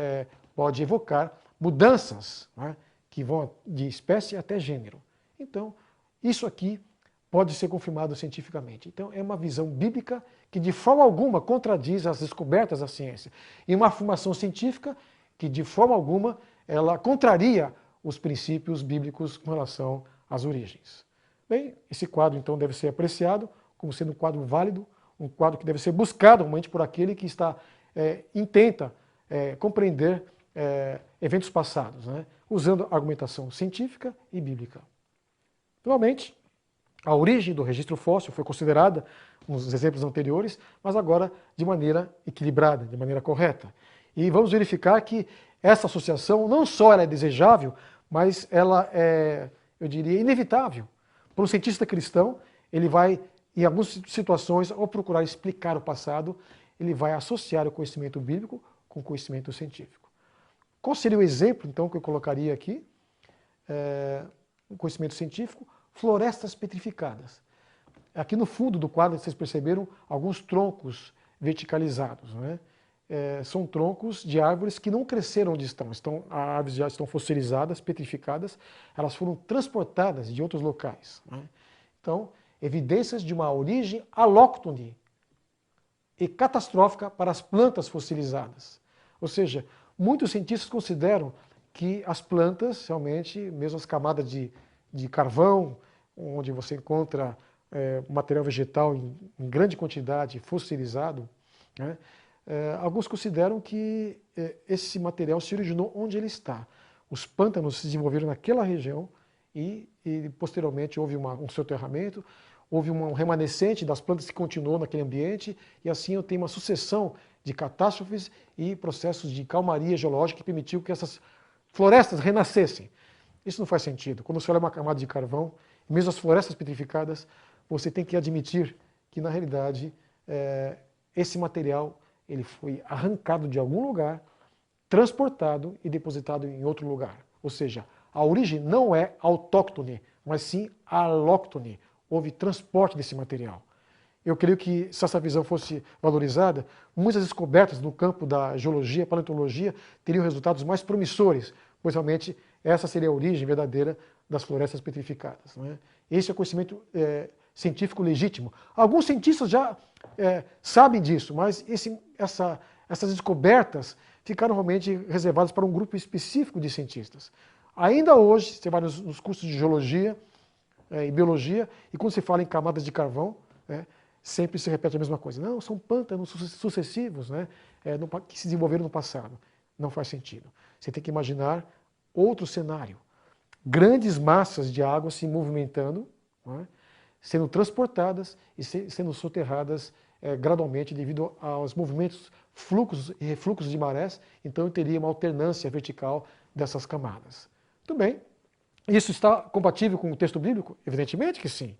pode evocar mudanças, que vão de espécie até gênero. Então, isso aqui pode ser confirmado cientificamente. Então, é uma visão bíblica que de forma alguma contradiz as descobertas da ciência. E uma afirmação científica que de forma alguma ela contraria os princípios bíblicos com relação às origens. Bem, esse quadro então deve ser apreciado como sendo um quadro válido, um quadro que deve ser buscado realmente por aquele que intenta compreender eventos passados, usando argumentação científica e bíblica. Finalmente, a origem do registro fóssil foi considerada nos exemplos anteriores, mas agora de maneira equilibrada, de maneira correta. E vamos verificar que essa associação não só ela é desejável, mas ela é, eu diria, inevitável. Para um cientista cristão, ele vai, em algumas situações, ao procurar explicar o passado, ele vai associar o conhecimento bíblico com o conhecimento científico. Qual seria o exemplo, então, que eu colocaria aqui? O conhecimento científico, florestas petrificadas. Aqui no fundo do quadro, vocês perceberam alguns troncos verticalizados. São troncos de árvores que não cresceram onde estão. As árvores já estão fossilizadas, petrificadas, elas foram transportadas de outros locais. Então, evidências de uma origem alóctone e catastrófica para as plantas fossilizadas. Ou seja, muitos cientistas consideram que as plantas, realmente, mesmo as camadas de carvão, onde você encontra material vegetal em grande quantidade fossilizado, alguns consideram que esse material se originou onde ele está. Os pântanos se desenvolveram naquela região e posteriormente houve um soterramento, houve um remanescente das plantas que continuou naquele ambiente e assim eu tenho uma sucessão de catástrofes e processos de calmaria geológica que permitiu que essas florestas renascessem. Isso não faz sentido. Quando você olha uma camada de carvão, mesmo as florestas petrificadas, você tem que admitir que, na realidade, esse material ele foi arrancado de algum lugar, transportado e depositado em outro lugar. Ou seja, a origem não é autóctone, mas sim alóctone. Houve transporte desse material. Eu creio que, se essa visão fosse valorizada, muitas descobertas no campo da geologia, paleontologia, teriam resultados mais promissores, pois realmente essa seria a origem verdadeira das florestas petrificadas. Esse é o conhecimento científico legítimo. Alguns cientistas já sabem disso, mas essas descobertas ficaram realmente reservadas para um grupo específico de cientistas. Ainda hoje, você vai nos cursos de geologia e biologia, e quando se fala em camadas de carvão, sempre se repete a mesma coisa. Não, são pântanos sucessivos que se desenvolveram no passado. Não faz sentido. Você tem que imaginar outro cenário. Grandes massas de água se movimentando, sendo transportadas e sendo soterradas gradualmente devido aos movimentos, fluxos e refluxos de marés. Então eu teria uma alternância vertical dessas camadas. Muito bem. Isso está compatível com o texto bíblico? Evidentemente que sim.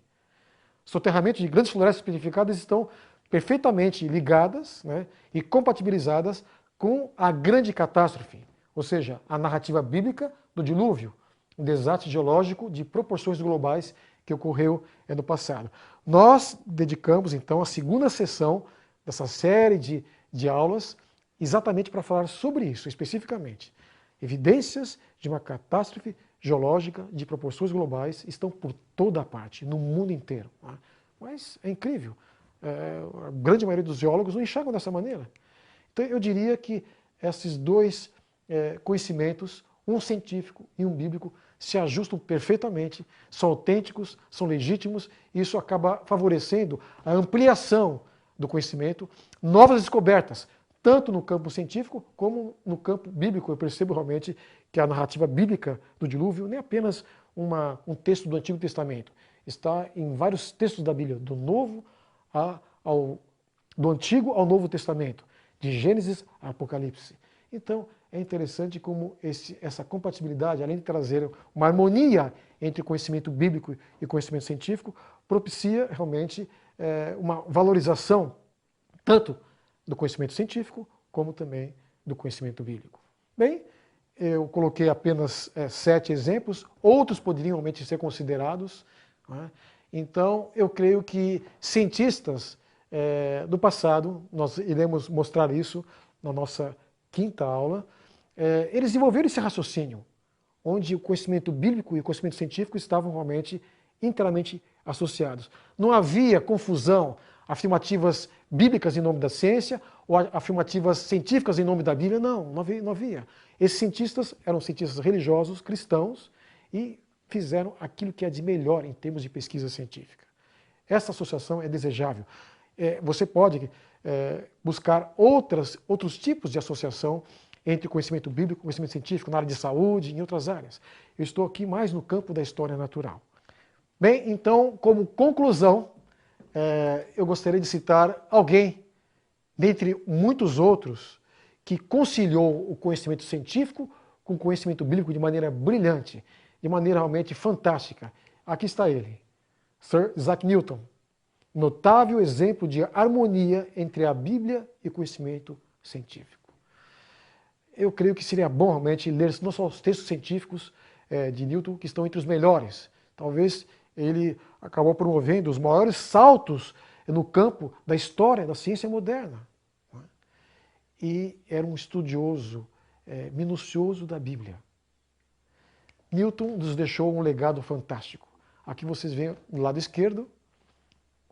soterramento de grandes florestas petrificadas estão perfeitamente ligadas, né, e compatibilizadas com a grande catástrofe, ou seja, a narrativa bíblica do dilúvio, um desastre geológico de proporções globais que ocorreu no passado. Nós dedicamos, então, a segunda sessão dessa série de aulas exatamente para falar sobre isso, especificamente. Evidências de uma catástrofe geológica de proporções globais estão por toda parte, no mundo inteiro. Né? Mas é incrível. A grande maioria dos geólogos não enxergam dessa maneira. Então eu diria que esses dois conhecimentos, um científico e um bíblico, se ajustam perfeitamente, são autênticos, são legítimos, e isso acaba favorecendo a ampliação do conhecimento, novas descobertas, tanto no campo científico como no campo bíblico. Eu percebo realmente que a narrativa bíblica do dilúvio nem é apenas um texto do Antigo Testamento, está em vários textos da Bíblia, do Antigo ao Novo Testamento, de Gênesis a Apocalipse. Então, é interessante como essa compatibilidade, além de trazer uma harmonia entre conhecimento bíblico e conhecimento científico, propicia realmente uma valorização tanto do conhecimento científico como também do conhecimento bíblico. Bem, eu coloquei apenas 7 exemplos, outros poderiam realmente ser considerados, né? Então, eu creio que cientistas do passado, nós iremos mostrar isso na nossa quinta aula, eles desenvolveram esse raciocínio, onde o conhecimento bíblico e o conhecimento científico estavam realmente inteiramente associados. Não havia confusão, afirmativas bíblicas em nome da ciência ou afirmativas científicas em nome da Bíblia. Não havia. Esses cientistas eram cientistas religiosos, cristãos, e fizeram aquilo que é de melhor em termos de pesquisa científica. Essa associação é desejável. Você pode buscar outros tipos de associação entre conhecimento bíblico e conhecimento científico, na área de saúde e em outras áreas. Eu estou aqui mais no campo da história natural. Bem, então, como conclusão, eu gostaria de citar alguém, dentre muitos outros, que conciliou o conhecimento científico com o conhecimento bíblico de maneira brilhante, de maneira realmente fantástica. Aqui está ele, Sir Isaac Newton. Notável exemplo de harmonia entre a Bíblia e o conhecimento científico. Eu creio que seria bom realmente ler não só os textos científicos de Newton, que estão entre os melhores. Talvez ele acabou promovendo os maiores saltos no campo da história da ciência moderna. E era um estudioso minucioso da Bíblia. Newton nos deixou um legado fantástico. Aqui vocês veem do lado esquerdo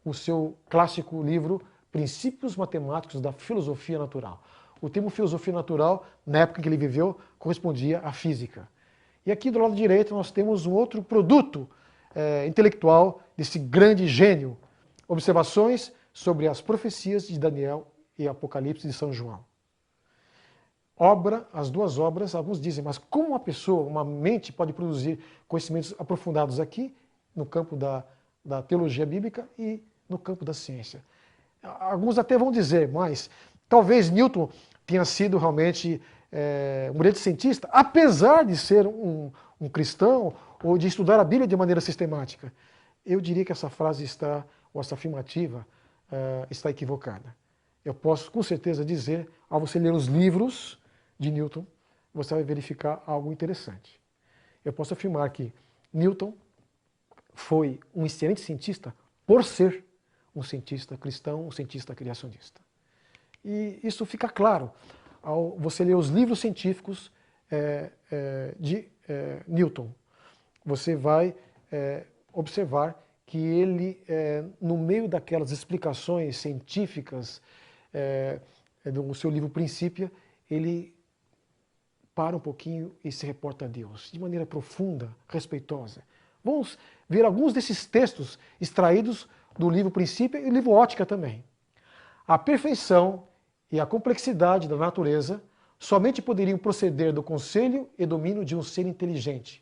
o seu clássico livro Princípios Matemáticos da Filosofia Natural. O termo filosofia natural, na época em que ele viveu, correspondia à física. E aqui do lado direito nós temos um outro produto intelectual desse grande gênio. Observações sobre as profecias de Daniel e Apocalipse de São João. As duas obras, alguns dizem, mas como uma pessoa, uma mente pode produzir conhecimentos aprofundados aqui, no campo da teologia bíblica e no campo da ciência? Alguns até vão dizer, mas talvez Newton tenha sido realmente um grande cientista, apesar de ser um cristão ou de estudar a Bíblia de maneira sistemática. Eu diria que essa frase ou essa afirmativa está equivocada. Eu posso com certeza dizer, ao você ler os livros de Newton, você vai verificar algo interessante. Eu posso afirmar que Newton foi um excelente cientista por ser um cientista cristão, um cientista criacionista. E isso fica claro ao você ler os livros científicos de Newton. Você vai observar que ele, no meio daquelas explicações científicas do seu livro Princípia, ele para um pouquinho e se reporta a Deus, de maneira profunda, respeitosa. Vamos ver alguns desses textos extraídos do livro Princípio e do livro Ótica também. A perfeição e a complexidade da natureza somente poderiam proceder do conselho e domínio de um ser inteligente,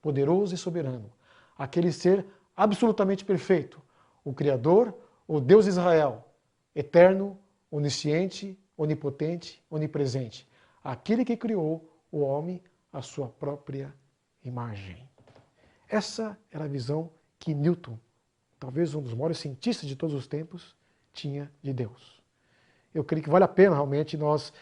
poderoso e soberano, aquele ser absolutamente perfeito, o Criador, o Deus de Israel, eterno, onisciente, onipotente, onipresente, aquele que criou o homem à sua própria imagem. Essa era a visão que Newton talvez um dos maiores cientistas de todos os tempos, tinha de Deus. Eu creio que vale a pena realmente nós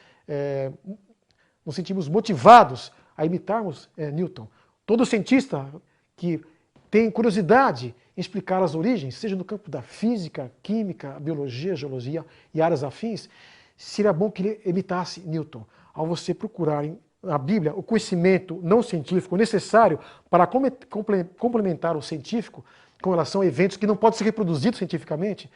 nos sentimos motivados a imitarmos Newton. Todo cientista que tem curiosidade em explicar as origens, seja no campo da física, química, biologia, geologia e áreas afins, seria bom que ele imitasse Newton. Ao você procurar na Bíblia o conhecimento não científico necessário para complementar o científico com relação a eventos que não podem ser reproduzidos cientificamente,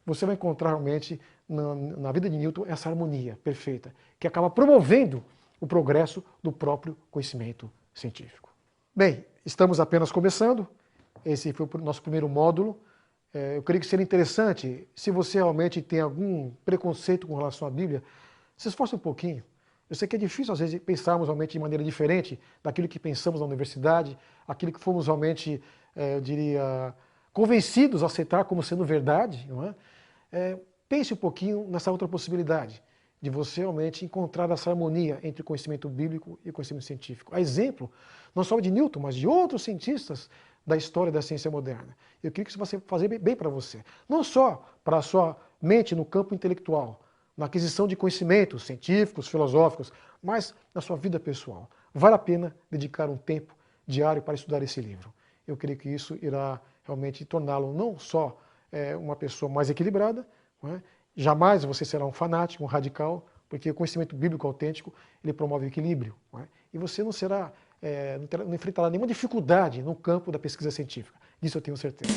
você vai encontrar realmente na vida de Newton essa harmonia perfeita, que acaba promovendo o progresso do próprio conhecimento científico. Bem, estamos apenas começando, esse foi o nosso primeiro módulo. Eu creio que seria interessante, se você realmente tem algum preconceito com relação à Bíblia, se esforce um pouquinho. Eu sei que é difícil, às vezes, pensarmos realmente de maneira diferente daquilo que pensamos na universidade, aquilo que fomos realmente, eu diria, convencidos a aceitar como sendo verdade. Não é? Pense um pouquinho nessa outra possibilidade, de você realmente encontrar essa harmonia entre o conhecimento bíblico e o conhecimento científico. A exemplo, não só de Newton, mas de outros cientistas da história da ciência moderna. Eu queria que isso fosse fazer bem para você. Não só para a sua mente no campo intelectual, na aquisição de conhecimentos científicos, filosóficos, mas na sua vida pessoal. Vale a pena dedicar um tempo diário para estudar esse livro. Eu creio que isso irá realmente torná-lo não só uma pessoa mais equilibrada, não é? Jamais você será um fanático, um radical, porque o conhecimento bíblico autêntico ele promove o equilíbrio. Não é? E você não será, não enfrentará nenhuma dificuldade no campo da pesquisa científica. Disso eu tenho certeza.